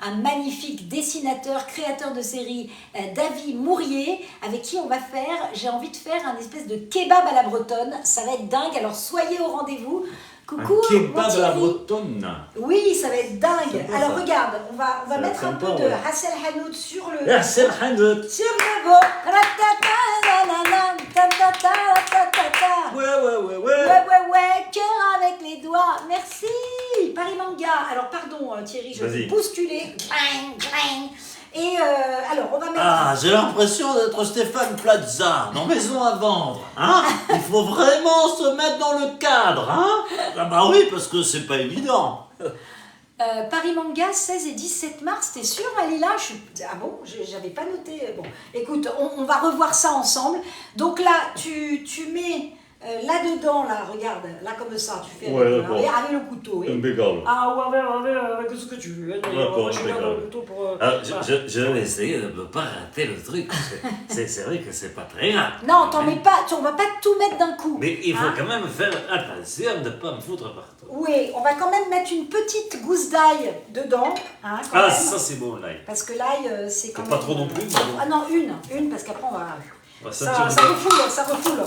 un magnifique dessinateur, créateur de séries, David Mourier, avec qui on va faire, j'ai envie de faire un espèce de kebab à la bretonne. Ça va être dingue, alors soyez au rendez-vous. Coucou, Un kebab mon à la Thierry. bretonne. Oui, ça va être dingue. Sympa, Alors ça. regarde, on va Ça va mettre être un sympa, peu de ouais. Hassel Hanout sur le... Merci, Hanout. Sur le beau. Ouais. Ouais, cœur avec les doigts. Merci. Paris Manga. Alors, pardon, Thierry, je vais Vas-y. vous bousculer. Clang, clang. Et alors, on va mettre... Ah, j'ai l'impression d'être Stéphane Plaza, dans Maison à vendre. Hein? Il faut vraiment se mettre dans le cadre, hein? Ah bah oui, parce que c'est pas évident. Paris Manga, 16 et 17 mars, t'es sûr, Malila? Ah bon, j'avais pas noté. Bon, écoute, on va revoir ça ensemble. Donc là, tu mets là-dedans, là, regarde, là comme ça, tu fais Ouais, avec, d'accord. avec le couteau. Oui. Impeccable. Ah ouais, avec ce que tu veux. D'accord, Je garde impeccable. le couteau pour... Alors, voilà. je vais essayer de ne pas rater le truc, parce que c'est vrai que c'est pas très grave. Non, t'en mets pas, on va pas tout mettre d'un coup. Mais il faut Hein? quand même faire attention de ne pas me foutre partout. Oui, on va quand même mettre une petite gousse d'ail dedans. Hein, quand Ah, même. ça c'est bon, l'ail. Parce que l'ail, c'est quand C'est même... pas trop non plus, mais bon. Ah non, une, parce qu'après on va... On va Ça sentir le- refoule.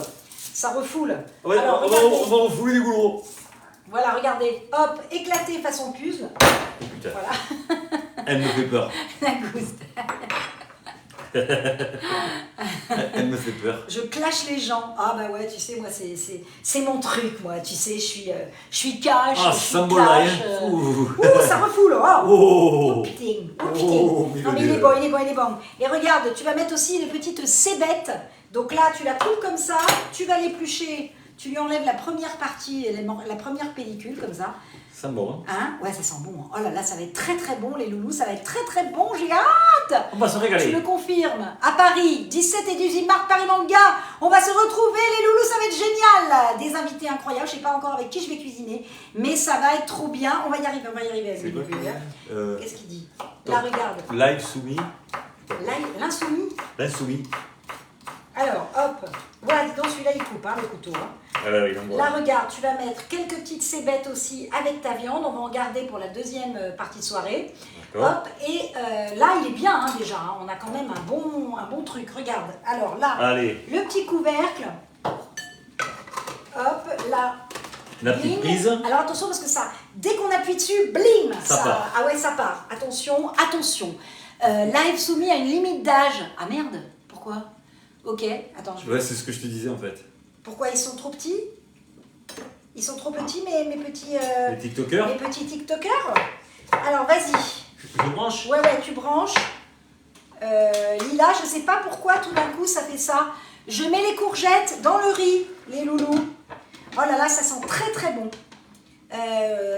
Ça refoule. Ouais, Alors, on regardez. va refouler les goulots. Voilà, regardez, hop, éclaté façon puzzle. Oh, putain. Voilà, Elle me fait peur. la gousse. Elle me fait peur. Je clash les gens. Ah bah ouais, tu sais, moi, c'est mon truc, moi. Tu sais, je suis cash, Ah, je suis ça me là, clash. hein. Ouh. Ça refoule, oh. Oh. Oh putain, oh putain. Oh, Non mais il est bon, il est bon, il est bon. Et regarde, tu vas mettre aussi une petite cébette. Donc là, tu la coupes comme ça, tu vas l'éplucher, tu lui enlèves la première partie, la première pellicule comme ça. Ça me bon. Hein? Ouais, ça sent bon. Oh là là, ça va être très très bon les loulous, ça va être très très bon, j'ai hâte. On va se régaler. Tu le confirmes. À Paris, 17 et 18 mars, Paris Manga, on va se retrouver les loulous, ça va être génial. Des invités incroyables, je sais pas encore avec qui je vais cuisiner, mais ça va être trop bien. On va y arriver, on va y arriver. C'est quoi Qu'est-ce qu'il dit? Là, regarde. Live soumis. L'insoumis. L'insoumis. Alors, hop, voilà, dis donc celui-là il coupe, hein, le couteau. Hein. Oui, donc Là, regarde, tu vas mettre quelques petites cébettes aussi avec ta viande. On va en garder pour la deuxième partie de soirée. D'accord. Hop, et là, il est bien hein, déjà. Hein. On a quand même un bon truc. Regarde, alors là, Allez, le petit couvercle. Hop, là. la petite bling. prise. Alors attention parce que ça, dès qu'on appuie dessus, blim, Ça part. Ah ouais, ça part. Attention, attention. Live soumis à une limite d'âge. Ah merde, pourquoi? Ok, attends, je vais... Ouais, c'est ce que je te disais en fait. Pourquoi ils sont trop petits? Ils sont trop petits, mes petits... Les TikTokers. mes petits TikTokers. Alors, vas-y. Je branche. Ouais, tu branches. Lila, je sais pas pourquoi tout d'un coup ça fait ça. Je mets les courgettes dans le riz, les loulous. Oh là là, ça sent très très bon.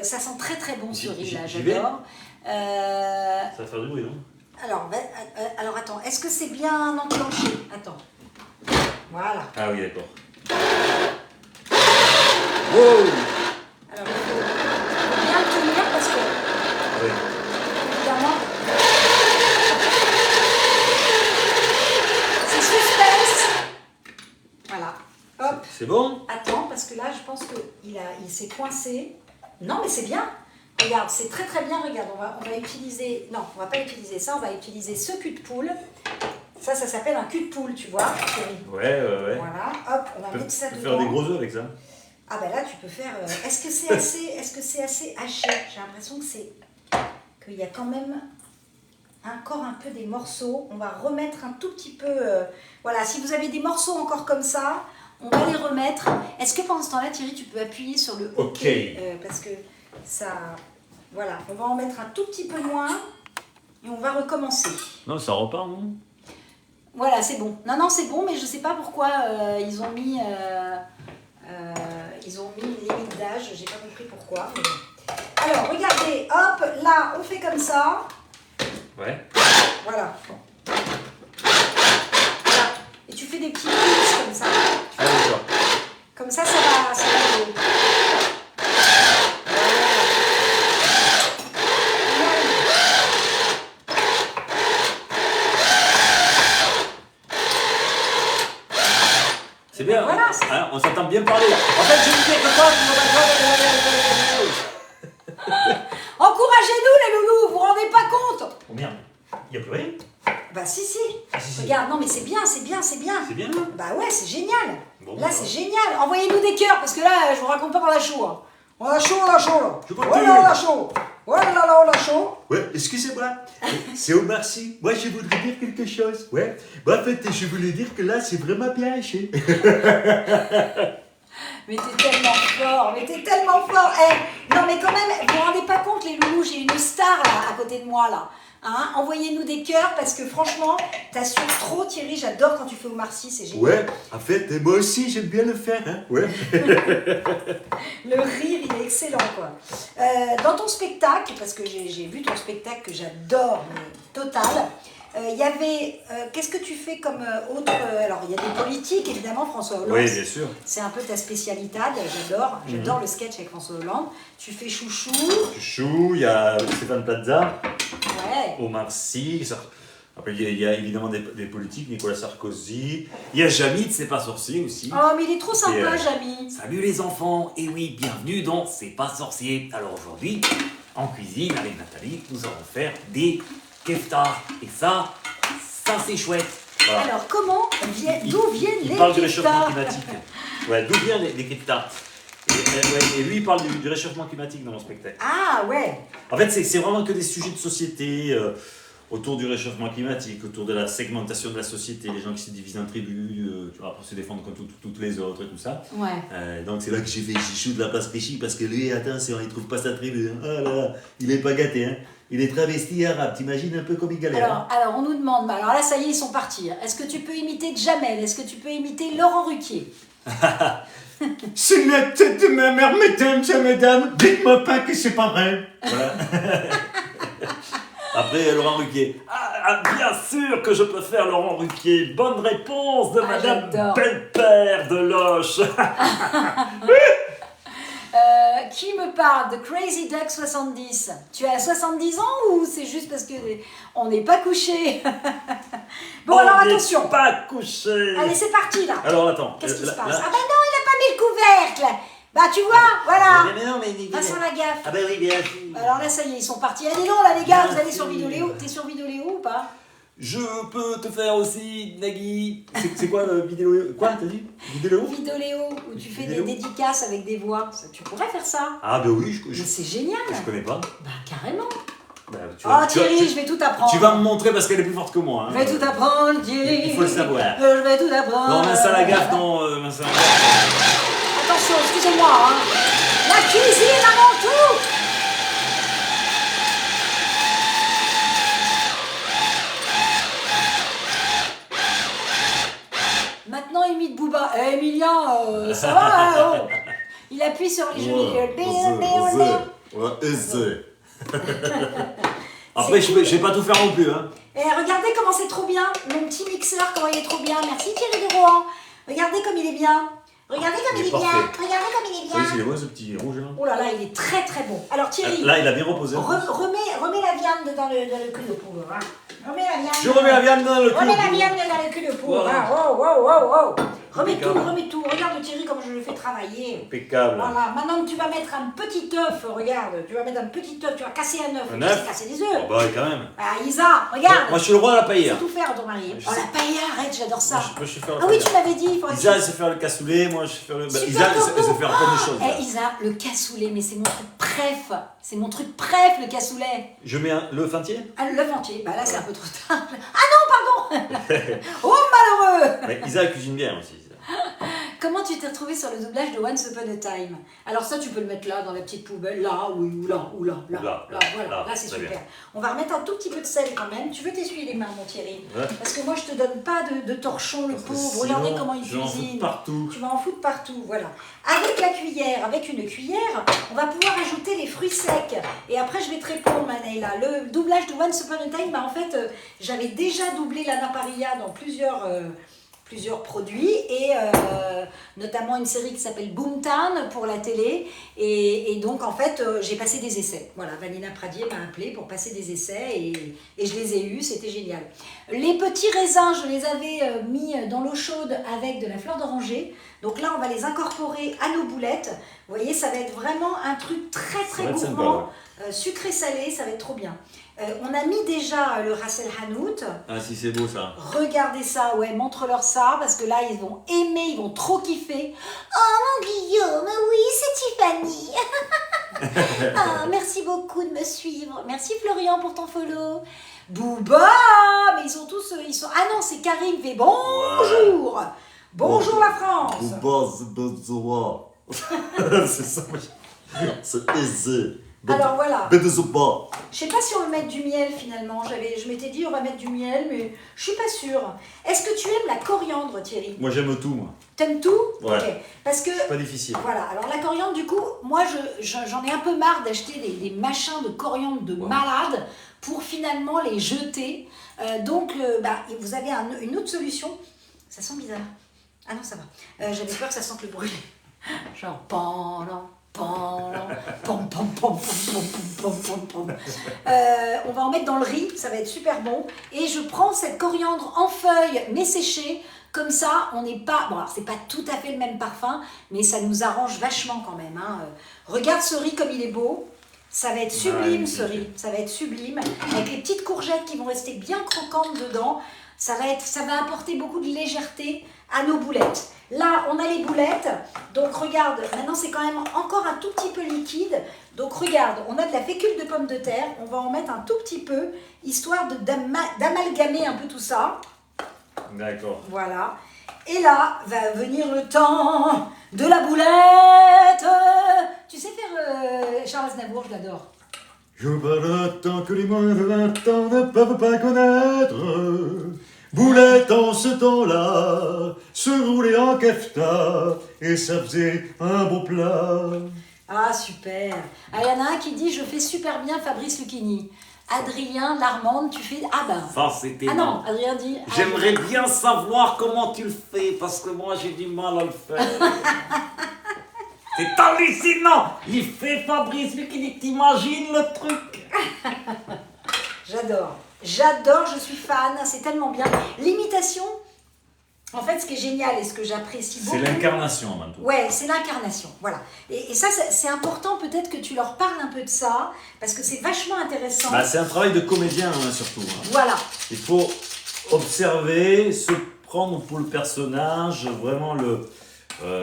Ça sent très très bon ce riz là, J'y vais. j'adore. Ça va faire du bruit, non? Alors attends, est-ce que c'est bien enclenché? Attends. Voilà. Ah oui, d'accord. Wow. Alors il faut bien le tenir parce que Oui. évidemment c'est suspense. Voilà. Hop. C'est bon? Attends, parce que là, je pense qu'il s'est coincé. Non, mais c'est bien. Regarde, c'est très très bien. Regarde, on va utiliser... Non, on va pas utiliser ça. On va utiliser ce cul de poule. Ça s'appelle un cul de poule, tu vois, chérie. Ouais. Voilà, hop, on va Tu mettre ça peux dedans. faire des gros œufs avec ça. Ah ben là, tu peux faire... Est-ce que c'est assez haché? J'ai l'impression qu'il y a quand même encore un peu des morceaux. On va remettre un tout petit peu... Voilà, si vous avez des morceaux encore comme ça... On va les remettre. Est-ce que pendant ce temps-là, Thierry, tu peux appuyer sur le OK, parce que ça... Voilà, on va en mettre un tout petit peu moins et on va recommencer. Non, ça repart, non? Voilà, c'est bon. Non, c'est bon, mais je ne sais pas pourquoi ils ont mis une limite d'âge. J'ai pas compris pourquoi. Mais... Alors, regardez, hop, là, on fait comme ça. Ouais. Voilà. Et tu fais des petits pouces comme ça. Ah, d'accord. Comme ça va aller. C'est bien. Voilà, Hein, hein, on s'entend bien parler. En fait, je veux dire que toi, Encouragez-nous les loulous, vous vous rendez pas compte? Oh merde, il n'y a plus rien. Bah si. Si. Regarde, non mais c'est bien. C'est bien, là. Bah ouais, c'est génial. Bon, Là bah. c'est génial. Envoyez-nous des cœurs parce que là, je vous raconte pas qu'on a chaud. Hein. On a chaud là. Je Ouais continue. là, on a chaud. Ouais là, on a chaud. Ouais, excusez-moi, c'est Omar Sy. Moi, je voudrais dire quelque chose. Ouais. Bah, en fait, je voulais dire que là, c'est vraiment bien haché. Mais t'es tellement fort. Eh, non mais quand même, vous vous rendez pas compte les loulous, j'ai une star là, à côté de moi là. Hein, envoyez-nous des cœurs parce que franchement, t'assures trop Thierry, j'adore quand tu fais Omar Sy, c'est génial. Ouais, en fait, moi aussi, j'aime bien le faire. Hein. Ouais. Le rire, il est excellent, quoi. Dans ton spectacle, parce que j'ai vu ton spectacle que j'adore, mais total, il y avait... Qu'est-ce que tu fais comme autre... alors, il y a des politiques, évidemment, François Hollande. Oui, bien sûr. C'est un peu ta spécialité, j'adore le sketch avec François Hollande. Tu fais chouchou. Chouchou, il y a Stéphane Plaza, Ouais. Omar Sy. Après, il y a évidemment des politiques, Nicolas Sarkozy. Il y a Jamie, C'est pas sorcier aussi. Oh, mais il est trop sympa, Et, Jamy. Salut les enfants, et oui, bienvenue dans C'est pas sorcier. Alors aujourd'hui, en cuisine avec Nathalie, nous allons faire des keftas. Et ça c'est chouette. Voilà. Alors, d'où viennent les Il parle de réchauffement keftas? climatique. Ouais, d'où viennent les keftas? Et Et lui, il parle du réchauffement climatique dans mon spectacle. Ah ouais. En fait, c'est vraiment que des sujets de société autour du réchauffement climatique, autour de la segmentation de la société, les gens qui se divisent en tribus, tu vois, pour se défendre contre toutes les autres et tout ça. Ouais. Donc c'est là que j'ai fait chichou de la place Clichy parce que lui, attention, il trouve pas sa tribu. Hein. Ah là, il est pas gâté. Hein. Il est travesti arabe, t'imagines un peu comme il galère. Alors, on nous demande, alors là, ça y est, ils sont partis. Est-ce que tu peux imiter Jamel? Est-ce que tu peux imiter Laurent Ruquier? C'est la tête de ma mère, mesdames et mesdames, dites-moi pas que c'est pas vrai. Voilà. Après, Laurent Ruquier. Bien sûr que je peux faire Laurent Ruquier. Bonne réponse de Madame j'adore. Belle-Père de Loche. Qui me parle de Crazy Duck 70? Tu as 70 ans ou c'est juste parce que on n'est pas couché? Bon, alors attention. Pas couché. Allez, c'est parti là. Alors attends. Qu'est-ce qui se passe? là- Ah ben non, il n'a pas mis le couvercle. Bah tu vois, voilà. Mais non, mais... Passe à la gaffe. Ah ben oui, bien sûr. Alors là, ça y est, ils sont partis. Allez, non, là, les gars, Bien vous allez sur sûr. Vidéoléo. T'es sur Vidéoléo ou pas? Je peux te faire aussi, Nagui. C'est quoi vidéo? Quoi, t'as dit? Vidéo? Vidéoléo, où tu fais des Vidéo. dédicaces avec des voix. Tu pourrais faire ça. Ah ben oui, Mais c'est génial. je connais pas. Bah carrément. Bah, Oh Thierry, je vais tout apprendre. tu vas me montrer parce qu'elle est plus forte que moi. Hein. Je vais tout apprendre, Thierry. Il faut le savoir. Je vais tout apprendre. Non, Vincent Lagaffe, non, Vincent Lagaffe. Attention, excusez-moi. Hein. La cuisine avant tout. Maintenant, imite Booba. Eh, Emilien, ça va, hein, oh. Il appuie sur les jeux vidéo. Ouais, essaie. Après, je vais pas tout faire non plus. Hein. Et regardez comment c'est trop bien. Mon petit mixeur, comment il est trop bien. Merci Thierry de Rohan. Regardez comme il est bien. Regardez comme Il il est est bien. parfait. Regardez comme il est Oui, bien. c'est moi ce petit rouge là. Oh là là, il est très très bon. Alors Thierry, Là, il a bien reposé. remets la viande dans le cul de poule. Hein. Remets la viande. Je remets la viande dans le cul. Remets la viande dans le cul de poule. Voilà. Hein. Oh, oh, oh, oh. Remets tout, Impeccable. remets tout. Regarde Thierry comme je le fais travailler. Impeccable. Voilà, maintenant tu vas mettre un petit œuf, regarde, tu vas mettre un petit œuf, tu vas casser un œuf, Un tu œuf sais casser des Oh, œufs. bah quand même. Ah Isa, regarde, Moi, je suis le roi de la tu paella. sais tout faire ton mari. Je Oh sais. la paella, arrête, j'adore ça. Moi, je sais faire la Ah oui, paella. tu m'avais dit, il faudrait Isa, elle sait faire le cassoulet, moi, je sais faire le. Bah, Super Isa, elle sait coco. faire plein de choses. Eh là. Isa, le cassoulet, mais c'est mon truc préf. C'est mon truc préf, le cassoulet. Je mets l'œuf entier. Ah, l'œuf entier, bah là c'est un peu trop tard. Ah non, pardon. Oh malheureux. Mais Isa, elle cuisine bien aussi. Isa. Comment tu t'es retrouvé sur le doublage de Once Upon a Time? Alors ça, tu peux le mettre là, dans la petite poubelle, là, oui, ou là, ou là, là, Là, voilà, là, là c'est très super. bien. On va remettre un tout petit peu de sel quand même. Tu veux t'essuyer les mains, mon Thierry? Ouais. Parce que moi, je te donne pas de torchon, le pauvre. Sinon, Regardez comment il je vais en foutre cuisine. partout. Tu vas en foutre partout, voilà. Avec la cuillère, avec une cuillère, on va pouvoir ajouter les fruits secs. Et après, je vais te répondre, Maneila. Le doublage de Once Upon a Time, bah, en fait, j'avais déjà doublé l'Anna Paria dans plusieurs produits et notamment une série qui s'appelle Boomtown pour la télé et donc en fait j'ai passé des essais. Voilà, Vanina Pradier m'a appelé pour passer des essais et je les ai eus, c'était génial. Les petits raisins, je les avais mis dans l'eau chaude avec de la fleur d'oranger. Donc là, on va les incorporer à nos boulettes. Vous voyez, ça va être vraiment un truc très très va être sympa, gourmand, sucré-salé, ça va être trop bien. On a mis déjà le Ras El Hanout. Ah, si, c'est beau ça. Regardez ça, ouais, montre-leur ça, parce que là, ils vont aimer, ils vont trop kiffer. Oh mon Guillaume, oui, c'est Tiffany. Ah, merci beaucoup de me suivre. Merci Florian pour ton follow. Booba, mais ils sont tous, Ah non, c'est Karim qui fait bonjour. Bonjour la France. Booba, c'est bonjour. C'est ça, c'est aisé. Alors voilà. Bedezoba. Je sais pas si on va mettre du miel finalement. Je m'étais dit on va mettre du miel, mais je suis pas sûre. Est-ce que tu aimes la coriandre, Thierry? Moi, j'aime tout, moi. T'aimes tout? Ouais. Ok. Parce que Pas difficile. voilà. Alors la coriandre, du coup, moi j'en ai un peu marre d'acheter des machins de coriandre de malade pour finalement les jeter. Donc vous avez une autre solution. Ça sent bizarre. Ah non, ça va. J'avais peur que ça sente le brûlé. Genre pendant. On va en mettre dans le riz, ça va être super bon. Et je prends cette coriandre en feuilles mais séchée. Comme ça, on n'est pas... Bon, alors c'est pas tout à fait le même parfum, mais ça nous arrange vachement quand même. Hein. Regarde ce riz comme il est beau. Ça va être sublime ce riz. Ça va être sublime. Avec les petites courgettes qui vont rester bien croquantes dedans. ça va apporter beaucoup de légèreté à nos boulettes. Là, on a les boulettes, donc regarde, maintenant c'est quand même encore un tout petit peu liquide. Donc regarde, on a de la fécule de pomme de terre, on va en mettre un tout petit peu, histoire d'amalgamer un peu tout ça. D'accord. Voilà. Et là, va venir le temps de la boulette. Tu sais faire Charles Aznavour, je l'adore. Je parle tant que les moins de 20 ans ne peuvent pas connaître. Boulette en ce temps-là, se roulait en kefta, et ça faisait un beau plat. Ah, super. Ah, il y en a un qui dit « Je fais super bien Fabrice Lucchini ». Adrien Larmande, tu fais... Ah ben... Enfin, c'était Ah non, Adrien dit... J'aimerais bien savoir comment tu le fais, parce que moi j'ai du mal à le faire. C'est hallucinant. Il fait Fabrice Lucchini, t'imagines le truc? J'adore. J'adore, je suis fan, c'est tellement bien. L'imitation, en fait, ce qui est génial et ce que j'apprécie beaucoup... C'est l'incarnation, avant tout. Ouais, c'est l'incarnation, voilà. Et ça, c'est important peut-être que tu leur parles un peu de ça, parce que c'est vachement intéressant. Bah, c'est un travail de comédien, hein, surtout. Hein. Voilà. Il faut observer, se prendre pour le personnage, vraiment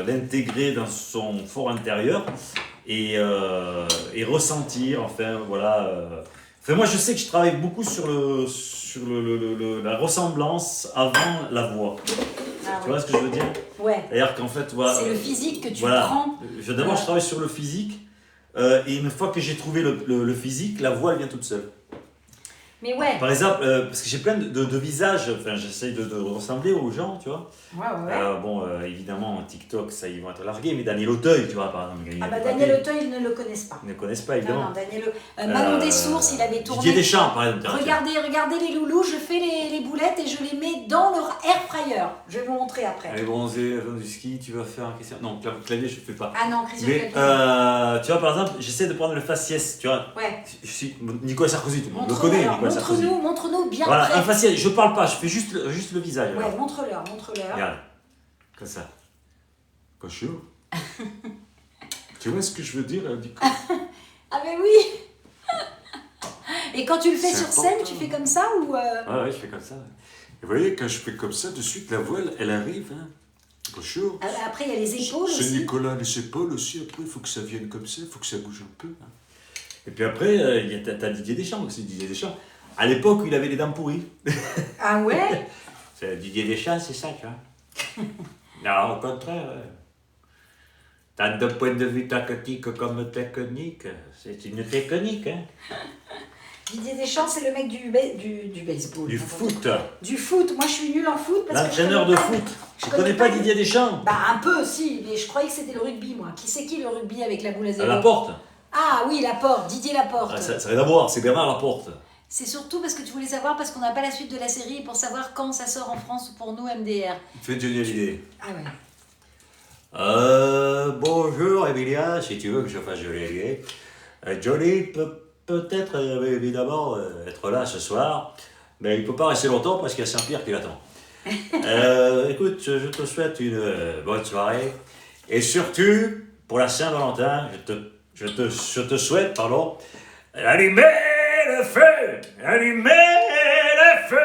l'intégrer dans son fort intérieur et ressentir, enfin, voilà... Enfin, moi, je sais que je travaille beaucoup sur la ressemblance avant la voix. Ah, Tu vois ce que je veux dire? Ouais. C'est-à-dire qu'en fait, voilà, C'est le physique que tu voilà. prends. D'abord, je travaille sur le physique. Et une fois que j'ai trouvé le physique, la voix, elle vient toute seule. Mais ouais. Par exemple, parce que j'ai plein de visages, enfin, j'essaye de ressembler aux gens, tu vois. Ouais. Évidemment, TikTok, ça, ils vont être largués, mais Daniel Auteuil, tu vois, par exemple. Ah bah Daniel Auteuil, ils ne le connaissent pas. Ils ne connaissent pas, évidemment. Non, Daniel Manon Dessources, il avait tourné... Didier Deschamps, par exemple. Regardez les loulous, je fais les boulettes et je les mets dans leur air fryer. Je vais vous montrer après. Allez, bronzé, du ski, tu vas faire un Christian. Non, clavier, je ne fais pas. Ah non, Christian Mais, Clavier. tu vois, par exemple, j'essaie de prendre le faciès, tu vois. Ouais. Nicolas Sarkozy, tout le monde le connaît, Nicolas Sarkozy. Montre-nous bien Voilà, près. un faciès, je parle pas, je fais juste le visage. Ouais, alors. montre-leur. Regarde, comme ça. Bonjour. Tu vois ce que je veux dire, Nico? Ah mais oui. Et quand tu le fais C'est sur scène, important. tu fais comme ça ou... Ouais, je fais comme ça. Vous voyez, quand je fais comme ça, de suite, la voix, elle arrive. Hein. Bonjour. Après, il y a les épaules C'est aussi. Nicolas, les épaules aussi. Après, il faut que ça vienne comme ça, il faut que ça bouge un peu. Hein. Et puis après, t'as Didier Deschamps aussi, Didier Deschamps. À l'époque où il avait les dents pourries. Ah ouais. Didier Deschamps, c'est ça, tu vois. Non, au contraire. Tant de point de vue tactique comme technique, c'est une technique, hein. Didier Deschamps, c'est le mec du baseball. Du foot. Du foot. Moi, je suis nulle en foot. Parce que L'entraîneur je de connais foot. je Tu connais pas Didier Deschamps? Bah un peu, si. Mais je croyais que c'était le rugby, moi. Qui c'est qui le rugby avec la boule à zéro? Laporte. Ah oui, Laporte. Didier Laporte. Ah, ça rien à voir, c'est Bernard Laporte. C'est surtout parce que tu voulais savoir, parce qu'on n'a pas la suite de la série, pour savoir quand ça sort en France pour nous, MDR. Fais Johnny Hallyday. Ah ouais. Bonjour Emilia, si tu veux que je fasse Johnny Hallyday. Johnny peut peut-être évidemment être là ce soir, mais il ne peut pas rester longtemps parce qu'il y a Saint-Pierre qui l'attend. Écoute, je te souhaite une bonne soirée et surtout pour la Saint-Valentin, je te souhaite, pardon, allumer le feu, allumer le feu.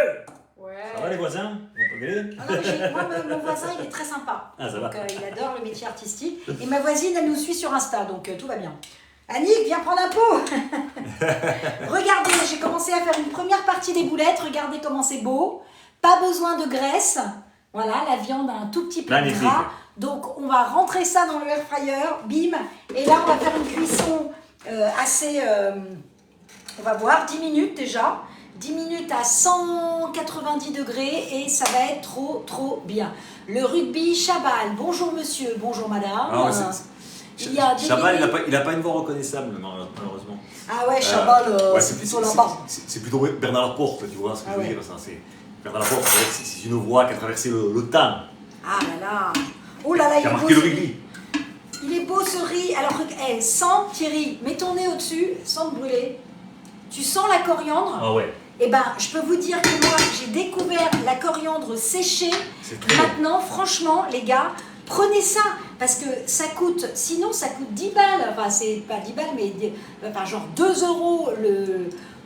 Ouais. Ça va les voisins? On peut gueuler? Ah non, mais moi, mon voisin, il est très sympa. Ah, ça va. Donc, il adore le métier artistique. Et ma voisine, elle nous suit sur Insta, donc tout va bien. Annick, viens prendre un pot. Regardez, j'ai commencé à faire une première partie des boulettes. Regardez comment c'est beau. Pas besoin de graisse. Voilà, la viande a un tout petit peu de Magnifique. gras. Donc, on va rentrer ça dans le air fryer. Bim. Et là, on va faire une cuisson assez... on va voir, 10 minutes déjà. 10 minutes à 190 degrés et ça va être trop bien. Le rugby Chabal. Bonjour monsieur, bonjour madame. Ah ouais, Il y a des Chabal, bébés. il a pas une voix reconnaissable, malheureusement. Ah ouais, Chabal, Ouais, c'est plutôt là-bas. c'est plutôt Bernard Laporte, tu vois ce que Ah je veux ouais. dire. Bernard Laporte, c'est une voix qui a traversé le temps, Ah là là. Oh là là, qui a il est marqué beau. le rugby. Il est beau ce riz. Alors, sens Thierry, mets ton nez au-dessus, sans te brûler. Tu sens la coriandre? Ah ouais, Eh ben, je peux vous dire que moi, j'ai découvert la coriandre séchée. c'est très bon. Maintenant, franchement, les gars, prenez ça, parce que ça coûte, sinon ça coûte 10 balles, enfin c'est pas 10 balles, mais enfin, genre 2 €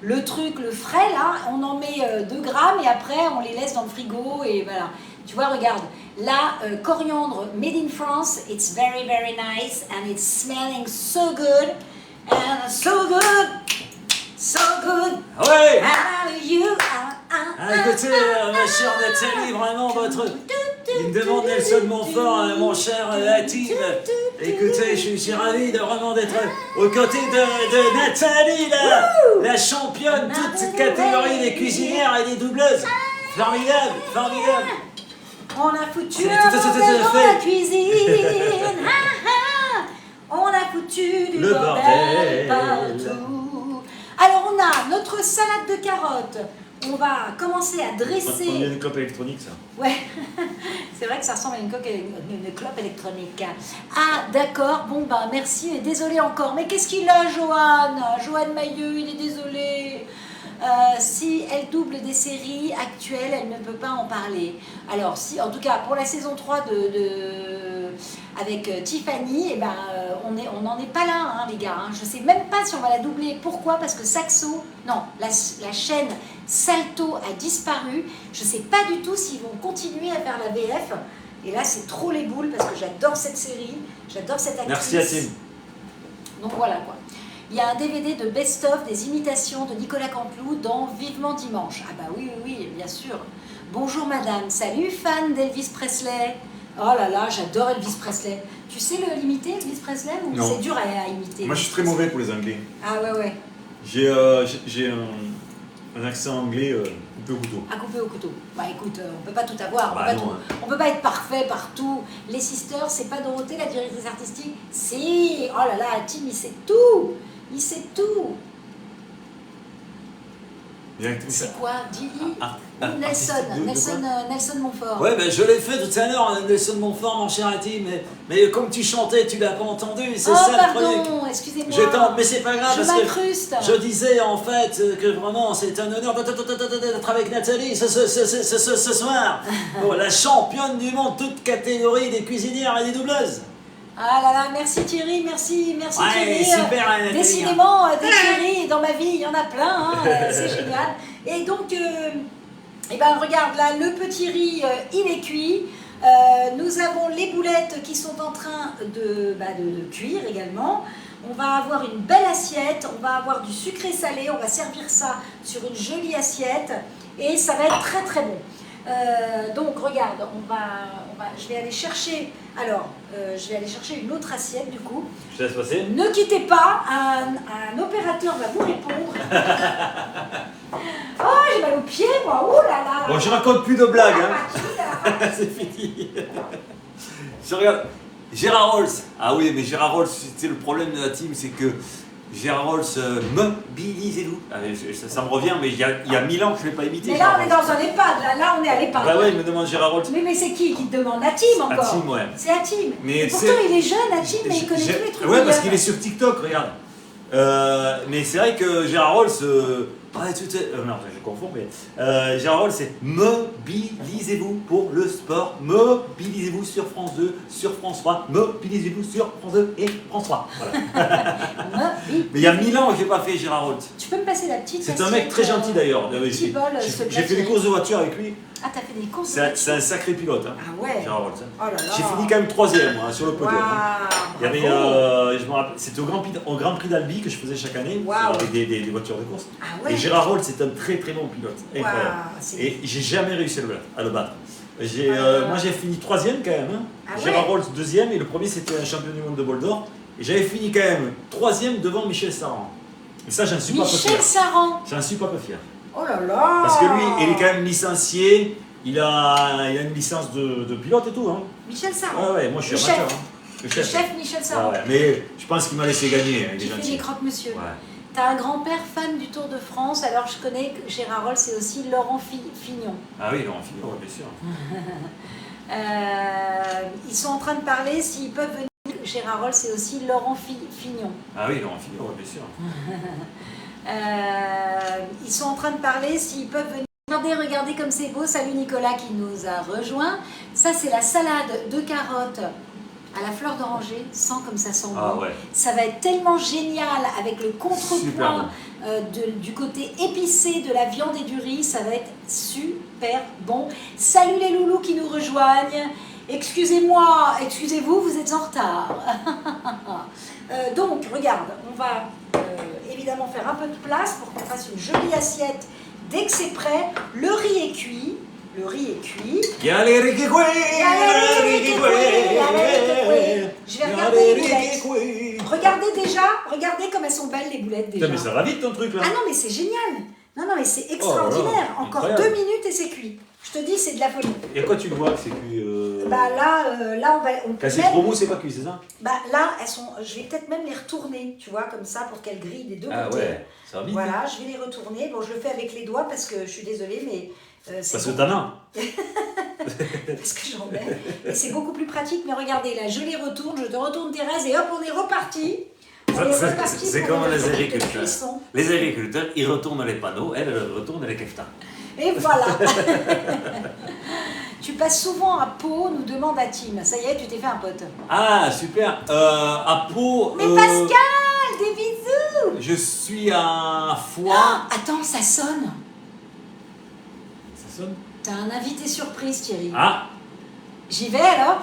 le truc, le frais là, on en met 2 grammes et après on les laisse dans le frigo et voilà. Tu vois, regarde, là, coriandre made in France, it's very very nice and it's smelling so good and so good, so good. Ouais. Écoutez, ma chère Nathalie, vraiment votre... Il me demande Nelson Montfort, mon cher Hatim. Écoutez, je suis ravi de vraiment d'être aux côtés de Nathalie, la championne, toute catégorie des cuisinières et des doubleuses. Formidable, formidable. On a foutu C'est un tout bordel dans fait. la cuisine. On a foutu du Le bordel bordel. partout. Alors on a notre salade de carottes. On va commencer à On dresser. dirait une clope électronique, ça. Ouais, c'est vrai que ça ressemble à une clope électronique. Ah, d'accord, bon, bah merci et désolé encore. Mais qu'est-ce qu'il a, Johan? Johan Mailleux, il est désolé. Si elle double des séries actuelles, elle ne peut pas en parler. Alors, si, en tout cas, pour la saison 3 avec Tiffany, eh ben, on n'en est pas là, hein, les gars. Hein. Je ne sais même pas si on va la doubler. Pourquoi? Parce que Saxo, non, la chaîne Salto a disparu. Je ne sais pas du tout s'ils vont continuer à faire la VF. Et là, c'est trop les boules parce que j'adore cette série, j'adore cette actrice. Merci, Hatim. Donc voilà quoi. Il y a un DVD de best-of des imitations de Nicolas Canteloup dans Vivement Dimanche. Ah bah oui, oui, oui, bien sûr. Bonjour madame, salut fan d'Elvis Presley. Oh là là, j'adore Elvis Presley. Tu sais l'imiter, Elvis Presley, ou Non. c'est dur à imiter? Moi, je suis très mauvais pour les Anglais. Ah ouais, ouais. J'ai un accent anglais coupé au couteau. À couper au couteau. Bah écoute, on peut pas tout avoir, Bah non, hein. on peut pas être parfait partout. Les Sisters, c'est pas Dorothée, la directrice artistique? Si. Oh là là, Tim, il sait tout. Il sait tout. C'est quoi? Dis Nelson, Nelson Montfort. Ouais, ben je l'ai fait tout à l'heure, Nelson Montfort, mon cher Hatim, mais comme tu chantais, tu l'as pas entendu, c'est Oh ça le truc. pardon, excusez-moi. Mais c'est pas grave, Je parce que m'incruste. je disais en fait que vraiment c'est un honneur d'être avec Nathalie ce soir. Bon, la championne du monde, toute catégorie des cuisinières et des doubleuses. Ah là là, merci Thierry, merci Ouais, Thierry. super, Nathalie. Décidément, des Thierry dans ma vie, il y en a plein, hein, c'est génial. Et donc, eh ben, regarde, là, le petit riz, il est cuit. Nous avons les boulettes qui sont en train de cuire également. On va avoir une belle assiette, on va avoir du sucré salé, on va servir ça sur une jolie assiette et ça va être très très bon. Donc regarde, je vais aller chercher. Alors, je vais aller chercher une autre assiette du coup. Je te laisse passer. Ne quittez pas, un opérateur va vous répondre. Oh, j'ai mal aux pieds, moi. Oh là là. Bon, je raconte plus de blagues, hein. Ah, C'est fini. Je regarde. Gérard Rolls. Ah oui, mais Gérard Rolls, c'est le problème de la team, c'est que Gérard Rolls, mobilisez-vous. Ah, ça me revient, mais il y a 1000 ans que je ne l'ai pas imité. Mais là, on est dans un EHPAD. Là, on est à l'EHPAD. Bah ouais, il me demande Gérard Rolls. Mais c'est qui te demande? Hatim encore. Hatim, ouais. C'est Hatim. Mais Et pourtant, il est jeune, Hatim, mais il connaît tous les trucs. Ouais, parce meilleurs. qu'il est sur TikTok, regarde. Mais c'est vrai que Gérard Rolls. Non, je confonds, mais Gérard Rolls, c'est mobilisez-vous pour le sport, mobilisez-vous sur France 2, sur France 3, mobilisez-vous sur France 2 et France 3. Voilà. Mais il y a 1000 ans que j'ai pas fait Gérard Rolls. Tu peux me passer la petite C'est un assiette, mec très gentil d'ailleurs. petit bol, ce J'ai fait des plat courses de voiture avec lui. Ah, t'as fait des courses? C'est un sacré pilote, hein, Ah ouais. Gérard Rolls. Hein. Oh là là. J'ai fini quand même 3ème moi, sur le podium. hein. Waouh, Il y avait, bravo. je me rappelle, c'était au Grand Prix d'Albi que je faisais chaque année, Waouh. avec des voitures de course. Ah ouais. Et Gérard Rolls, c'est un très très bon pilote, incroyable. Waouh, c'est- Et j'ai jamais réussi à le battre. Ah. Moi j'ai fini 3ème quand même. Hein. Ah Gérard ouais. Rolls 2ème et le premier c'était un champion du monde de bol d'or. Et j'avais fini quand même 3ème devant Michel Saran. Et ça j'en suis pas peu Michel fier. Saran. J'en suis pas peu fier. Oh là là. Parce que lui, il est quand même licencié, il a une licence de pilote et tout. Hein. Michel Saran. Ouais, moi je suis Le amateur. chef. Hein. Le Le chef Michel Saran. Ouais, mais je pense qu'il m'a laissé gagner, hein, il est Qui fait des gentil. croque-monsieur. Ouais. T'as un grand-père fan du Tour de France, alors je connais que Gérard Rolls, c'est aussi Laurent Fignon. Ah oui, Laurent Fignon, ouais, bien sûr. Ils sont en train de parler s'ils peuvent venir. Gérard Rolls, c'est aussi Laurent Fignon. Ah oui, Laurent Fignon, ouais, bien sûr. Ils sont en train de parler s'ils peuvent venir. Regardez comme c'est beau. Salut Nicolas qui nous a rejoint. Ça, c'est la salade de carottes à la fleur d'oranger. Sens comme ça sent Ah bon. ouais. Ça va être tellement génial avec le Super contrepoint du côté épicé de la viande et du riz. Ça va être super bon. Salut les loulous qui nous rejoignent. Excusez-moi, excusez-vous, vous êtes en retard. Donc, regarde, on va évidemment faire un peu de place pour qu'on fasse une jolie assiette. Dès que c'est prêt, le riz est cuit. Le riz est cuit. Je vais regarder les boulettes. Regardez comme elles sont belles les boulettes déjà. Putain, mais ça va vite ton truc là. Ah non, mais c'est génial. Non, mais c'est extraordinaire. Encore incroyable. 2 minutes et c'est cuit. Je te dis, c'est de la folie. Et à quoi tu le vois que c'est cuit Bah là, on peut Quand c'est même... trop mou, c'est pas cuit, c'est ça? Bah là, elles sont... je vais peut-être même les retourner, tu vois, comme ça, pour qu'elles grillent des deux Ah côtés. ouais, ça va vite. Voilà, je vais les retourner. Bon, je le fais avec les doigts parce que je suis désolée, mais... c'est Parce que beaucoup- t'en as. Parce que j'en ai. Et c'est beaucoup plus pratique. Mais regardez, là, je les retourne, je te retourne Thérèse, et hop, on est reparti. C'est pour comme le les rythme de agriculteurs. cuisson. Les agriculteurs, ils retournent les panneaux, elles retournent les keftas. Et voilà. Tu passes souvent à Pau, nous demande à Tim. Ça y est, tu t'es fait un pote. Ah, super. À Pau. Mais Pascal, des bisous. Je suis à Foix. Ah, attends, ça sonne. Ça sonne? T'as un invité surprise, Thierry. Ah. J'y vais alors.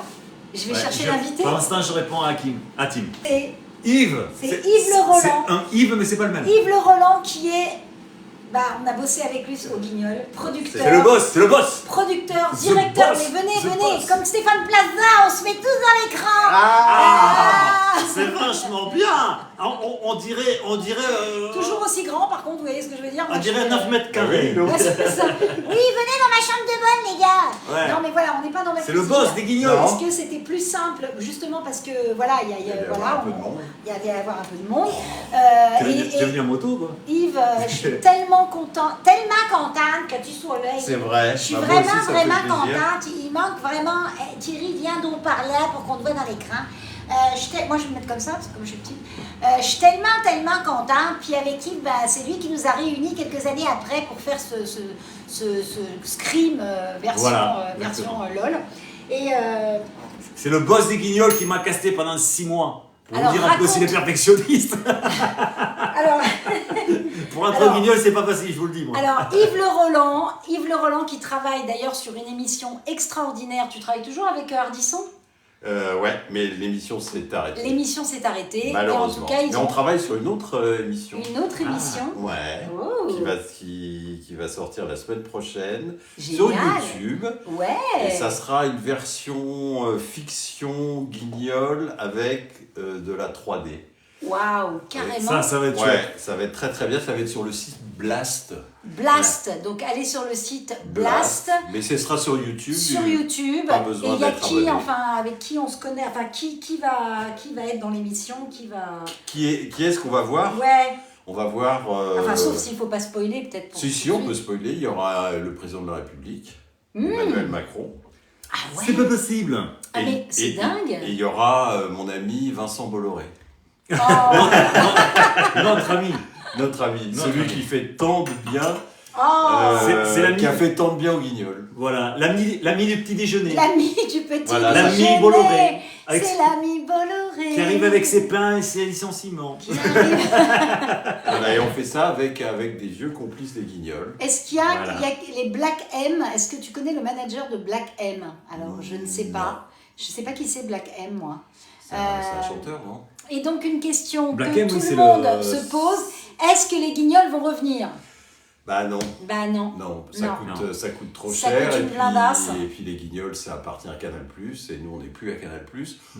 Je vais Ouais, chercher l'invité. Pour l'instant, je réponds à Kim. À Tim. Et Yves. C'est Yves Le Roland. C'est un Yves, mais c'est pas le même. Yves Le Roland qui est... Bah, on a bossé avec lui au Guignol. Producteur. C'est le boss, c'est le boss. Producteur, The directeur. boss, Mais venez, the venez. boss. Comme Stéphane Plaza, on se met tous dans l'écran. Ah, c'est vachement bien. On dirait. Toujours aussi grand, par contre, vous voyez ce que je veux dire? On Moi, dirait je- 9 mètres carrés. Ouais, c'est ça. Oui, venez dans ma chambre de bonne, les gars. Ouais. Non, mais voilà, on n'est pas dans ma C'est le cuisine. boss des guignols. Est-ce que c'était plus simple, justement parce que voilà, il y a voilà, il y allait avoir un peu de monde. T'es venu en moto, quoi. Yves, je suis tellement contente que tu sois là. C'est vrai. Je suis Bah, moi vraiment, aussi, ça me fait vraiment plaisir. contente. Il manque vraiment. Thierry, viens donc par là pour qu'on te voit dans l'écran. Moi, je vais me mettre comme ça, parce que comme je suis petite. Je suis tellement contente. Puis avec Yves, c'est lui qui nous a réunis quelques années après pour faire ce Scream version, Voilà, version LOL. Et C'est le boss des guignols qui m'a casté pendant 6 mois. Pour Alors, vous dire un peu s'il est perfectionniste. alors, Pour un Alors- guignol, c'est pas facile, je vous le dis, moi. alors Yves Le Roland qui travaille d'ailleurs sur une émission extraordinaire. Tu travailles toujours avec Ardisson? Ouais, mais l'émission s'est arrêtée. L'émission s'est arrêtée. Et en Malheureusement. tout cas, ils Mais ont on travaille sur une autre émission. une autre émission. Ouais. Oh, Qui va sortir la semaine prochaine génial. sur YouTube. Ouais. Et ça sera une version fiction guignol avec de la 3D. Waouh, carrément. Ça va être Ouais, chouette. ça va être très très bien. Ça va être sur le site Blast. Blast. Donc allez sur le site Blast. Mais ce sera sur YouTube. Sur YouTube. Pas besoin Et il y a d'être qui, abonné. enfin, avec qui on se connaît, enfin, qui va être dans l'émission, qui va. Qui est-ce qu'on va voir? Ouais. On va voir. Enfin, sauf s'il faut pas spoiler, peut-être. pour Si, tout on de peut suite. spoiler. Il y aura le président de la République, Emmanuel Macron. Ah ouais. C'est pas possible. Ah, mais c'est dingue. Et il y aura mon ami Vincent Bolloré. Oh. Notre ami. Notre ami, Notre celui ami. qui fait tant de bien, Oh. C'est l'ami. qui a fait tant de bien au Guignol. Voilà, l'ami du petit déjeuner. L'ami du petit Voilà, l'ami déjeuner. Bolloré. Avec- C'est l'ami Bolloré. Qui arrive avec ses pains et ses licenciements. Qui arrive. Voilà, et on fait ça avec des vieux complices des Guignols. Est-ce qu'il y a, Voilà. il y a les Black M? Est-ce que tu connais le manager de Black M? Alors, je ne sais pas. Je ne sais pas qui c'est Black M, moi. C'est un chanteur, non? Et donc, une question Black que M, tout oui, le c'est monde le- se pose. Est-ce que les Guignols vont revenir? Bah non. Bah non. Non, Non. ça coûte trop Ça cher. coûte une blindasse. Et puis les Guignols, ça appartient à Canal+, et nous, on n'est plus à Canal+.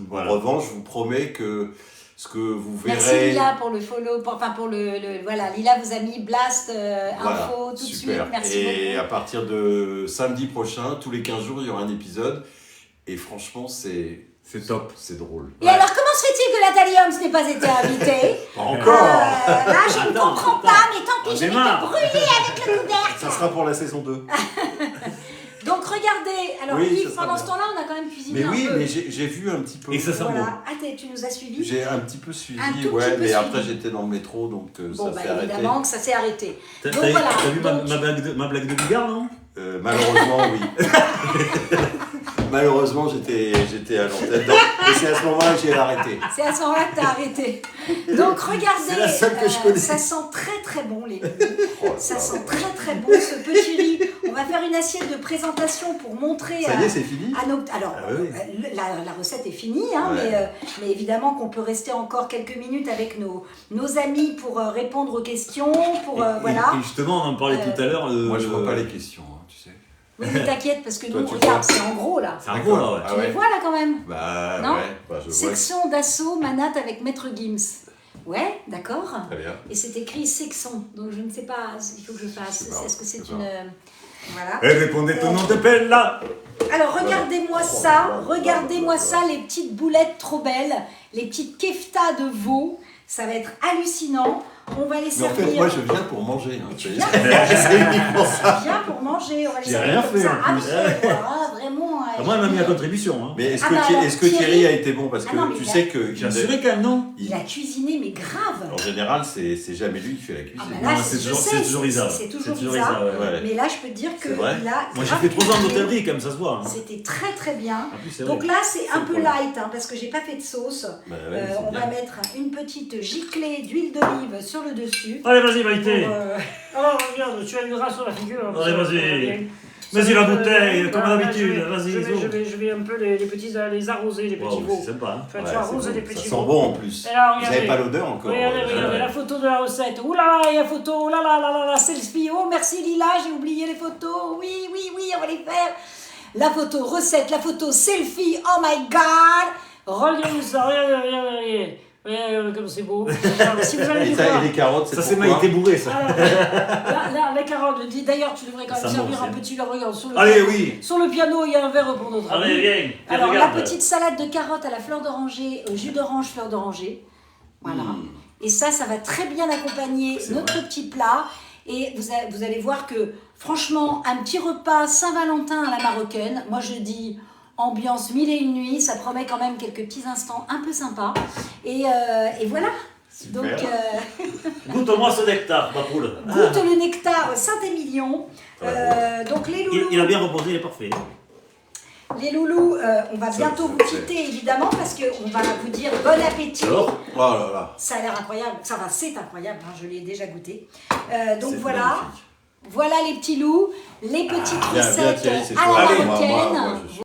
Voilà. En revanche, je vous promets que ce que vous Merci verrez... Lila pour le follow. Pour le voilà, Lila vous a mis Blast Voilà, info tout de suite. super. Merci Et à beaucoup. partir de samedi prochain, tous les 15 jours, il y aura un épisode. Et franchement, c'est top. C'est drôle. Et alors, comment se fait-il que Nathalie Holmes n'ait pas été invitée? Pas encore Là, je ne Attends, comprends attends. pas, mais tant On pis, je vais démarre. te brûler avec le couvercle. Ça sera pour la saison 2. Donc, regardez. Alors, Oui, ça Yves, sera pendant bien. ce temps-là, on a quand même cuisiné Mais un oui, peu. mais j'ai vu un petit peu. Et ça sent bon. Voilà. Ah, tu nous as suivis. J'ai un petit peu suivi, Un tout ouais, petit peu mais après suivi. j'étais dans le métro, donc Bon, ça bah s'est arrêté. évidemment que ça s'est arrêté. T'as Donc voilà. vu Donc, ma blague de Bigard, non? Malheureusement, oui. Malheureusement, j'étais à l'antenne. Et c'est à ce moment-là que j'ai arrêté. c'est à ce moment-là que tu as arrêté. Donc, regardez. C'est la seule que je connais. Ça sent très très bon les loulous. Ça sent très très bon ce petit riz. On va faire une assiette de présentation pour montrer Ça y est, c'est fini. à nos... Alors, Ah oui. la recette est finie, hein, Ouais. mais évidemment qu'on peut rester encore quelques minutes avec nos amis pour répondre aux questions, pour voilà. Et justement, on en parlait tout à l'heure. Moi, je vois pas les questions, hein, tu sais. Oui, mais t'inquiète, parce que Toi, nous, tu regarde, vois. c'est en gros là. C'est un gros là, ouais. Tu les vois là quand même? Bah Non ouais, bah, je vois. Section d'assaut Manat avec Maître Gims. Ouais, d'accord. Très bien. Et c'est écrit section, donc je ne sais pas, il faut que je fasse. Je sais pas, Est-ce que c'est je sais une. pas. Voilà. Eh, répondez ton nom t'appelle là. Alors regardez-moi ça, les petites boulettes trop belles, les petites keftas de veau, ça va être hallucinant. On va les Mais en servir. fait, moi, je viens pour manger. Hein, Tu ça y est. viens C'est uniquement ça. Viens pour manger, on va les J'ai servir rien comme fait, ça. en plus. Après, quoi, vraiment. Moi, elle m'a mis la contribution. Hein. Mais est-ce Ah que, bah alors, est-ce que Thierry a été bon? Parce que Ah non, mais tu il a- sais que J'ai assuré quand même, non? Il a cuisiné, mais grave. en général, c'est jamais lui qui fait la Ah cuisine. bah là, Non, je c'est toujours, sais, c'est toujours Isa. c'est toujours Isa. ouais. Ouais. Mais là, je peux te dire que C'est vrai il a Moi, j'ai grave fait 3 ans cuisiné. d'hôtellerie, comme ça se voit. Hein. C'était très très bien. En plus, c'est Donc vrai. là, c'est un le peu problème. light, hein, parce que j'ai pas fait de sauce. Bah ouais, c'est On bien. va mettre une petite giclée d'huile d'olive sur le dessus. Allez, vas-y, Maïté. Alors, regarde, tu as du gras sur la figure. hein, Allez, ça vas-y. va bien. Vas-y, la bouteille, Bah, comme là, d'habitude. Vas-y, je vais un peu les petits, les arroser, les petits Wow, veaux. c'est sympa. Hein. Enfin, Ouais, tu c'est arroses bon. des Ça petits sent veaux. bon en plus. Et là, Vous regardez. n'avez pas l'odeur encore. Regardez la photo de la recette. Ouh là là, il y a photo. Oh là là là là là, selfie. Oh, merci Lila, j'ai oublié les photos. Oui, on va les faire. La photo recette, la photo selfie. Oh my god. Regardez ça, regardez. Regardez comme c'est beau. Alors, si vous avez Et du ça, voir. et les carottes, c'est Ça, c'est pourquoi Maïté bourré, ça. Alors, là, les carottes. D'ailleurs, tu devrais quand même Ça servir monte, un petit. Là, regarde, sur le Allez, piano. oui. Sur le piano, il y a un verre pour notre ami. Allez, viens. Alors, regarde. la petite salade de carottes à la fleur d'oranger, au jus d'orange, fleur d'oranger. Voilà. Et ça va très bien accompagner notre petit plat. Et vous allez voir que, franchement, un petit repas Saint-Valentin à la marocaine, moi je dis ambiance mille et une nuits, ça promet quand même quelques petits instants un peu sympas. Et voilà. Super. Donc, Goûte-moi ce nectar, ma poule. goûte le nectar Saint-Émilion. Donc, les loulous. Il a bien reposé, il est parfait. Les loulous, on va bientôt vous quitter évidemment parce qu'on va vous dire bon appétit. Alors, Oh là là. Ça a l'air incroyable, ça va, c'est incroyable, hein, je l'ai déjà goûté. Donc C'est voilà, magnifique. voilà les petits loups, les petites Bien, recettes Thierry, c'est à toi. la Allez, marocaine. moi, je suis